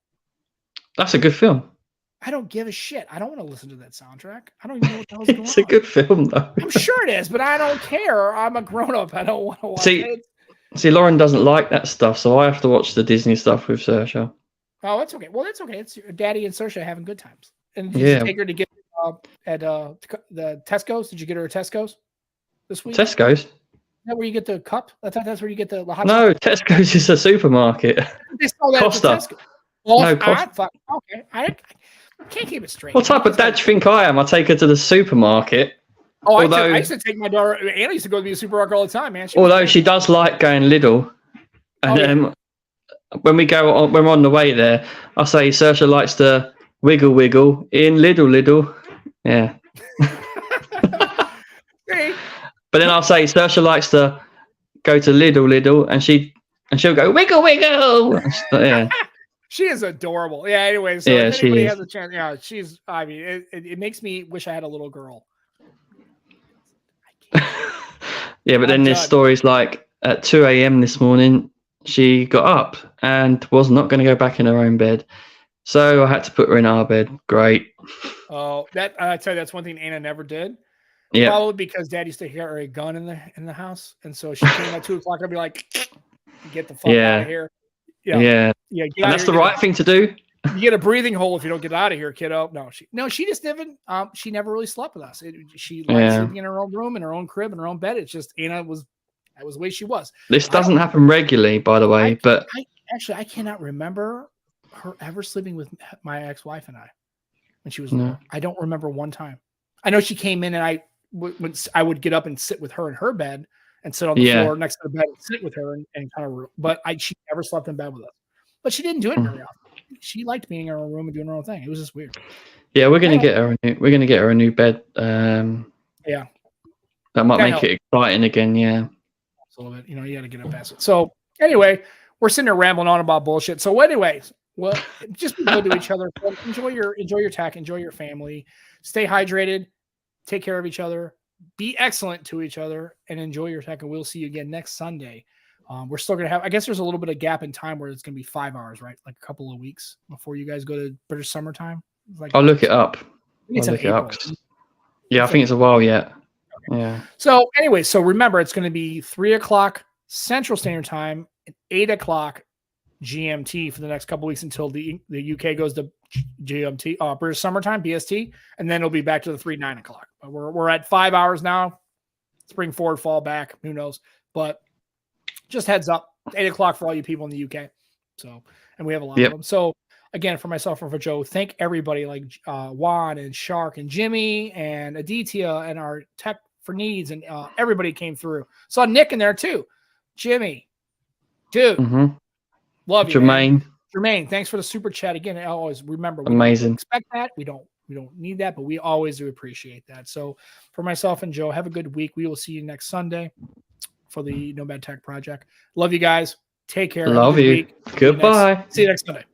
Speaker 2: That's a good film.
Speaker 1: I don't give a shit. I don't want to listen to that soundtrack. I don't even know what the hell's going on.
Speaker 2: It's a good film, though.
Speaker 1: I'm sure it is, but I don't care. I'm a grown up. I don't want to watch it.
Speaker 2: See, Lauren doesn't like that stuff, so I have to watch the Disney stuff with Saoirse.
Speaker 1: Oh, that's okay. Well, that's okay. It's your daddy and Saoirse having good times. And did you take her to get at the Tesco's? Did you get her a Tesco's this week?
Speaker 2: Tesco's?
Speaker 1: Is that where you get the cup? I thought that's where you get the hot
Speaker 2: chocolate. Tesco's is a supermarket.
Speaker 1: They sell that
Speaker 2: Costa.
Speaker 1: at Tesco. Well,
Speaker 2: no, Costa.
Speaker 1: Okay. I can't keep it straight.
Speaker 2: What type of dad do you think I am? I take her to the supermarket.
Speaker 1: Oh, I used to take my daughter. Anna used to go to the supermarket all the time, man.
Speaker 2: She does like going Lidl. And when we're on the way there, I say Saoirse likes to wiggle in Lidl. Yeah. But then I'll say Saoirse likes to go to Lidl, and she'll go wiggle. Yeah.
Speaker 1: She is adorable. Yeah. Anyway, so if anybody has a chance, yeah, she's. I mean, it makes me wish I had a little girl.
Speaker 2: Yeah, but then there's stories like at 2 a.m. this morning, she got up and was not going to go back in her own bed. So I had to put her in our bed. Great.
Speaker 1: Oh, I tell you, that's one thing Anna never did.
Speaker 2: Yeah.
Speaker 1: Probably because Dad used to hear a gun in the house. And so she came at 2 o'clock. I'd be like, get the fuck out of here.
Speaker 2: Yeah. And that's the right thing to do.
Speaker 1: You get a breathing hole if you don't get out of here, kiddo. She just didn't. She never really slept with us. She liked sleeping in her own room, in her own crib, in her own bed. It's just Anna was that was the way she was.
Speaker 2: This doesn't happen regularly, by the way. But
Speaker 1: I cannot remember her ever sleeping with my ex-wife and I when she was little. I don't remember one time. I know she came in and I would get up and sit with her in her bed and sit on the floor next to the bed and sit with her and kind of. But she never slept in bed with us. But she didn't do it very often. She liked being in her own room and doing her own thing. It was just weird.
Speaker 2: Yeah, we're gonna get her a new bed.
Speaker 1: Yeah,
Speaker 2: that might make it exciting again. Yeah,
Speaker 1: a little bit. You got to get it past it. So anyway, we're sitting there rambling on about bullshit. So anyways, well, just be good to each other. Enjoy your tech. Enjoy your family. Stay hydrated. Take care of each other. Be excellent to each other, and enjoy your tech. And we'll see you again next Sunday. We're still going to have, I guess there's a little bit of gap in time where it's going to be 5 hours, right? Like a couple of weeks before you guys go to British summertime.
Speaker 2: I'll look it up.
Speaker 1: It's in April.
Speaker 2: Yeah, I think it's a while yet. Okay. Yeah.
Speaker 1: So anyway, remember, it's going to be 3 o'clock Central Standard Time and 8 o'clock GMT for the next couple of weeks until the UK goes to GMT, British summertime, BST, and then it'll be back to the 9 o'clock. But we're at 5 hours now. Spring forward, fall back, who knows? But just heads up, 8 o'clock for all you people in the UK. So, and we have a lot of them. So again, for myself and for Joe, thank everybody like Juan and Shark and Jimmy and Aditya and our Tech for Needs and everybody came through. Saw Nick in there too. Jimmy, dude, love you,
Speaker 2: Jermaine.
Speaker 1: Jermaine, thanks for the super chat again. I always remember, we
Speaker 2: amazing.
Speaker 1: Don't expect that. We don't need that, but we always do appreciate that. So for myself and Joe, have a good week. We will see you next Sunday for the Nomad Tech Project. Love you guys. Take care.
Speaker 2: Love you. Goodbye.
Speaker 1: See you next Sunday.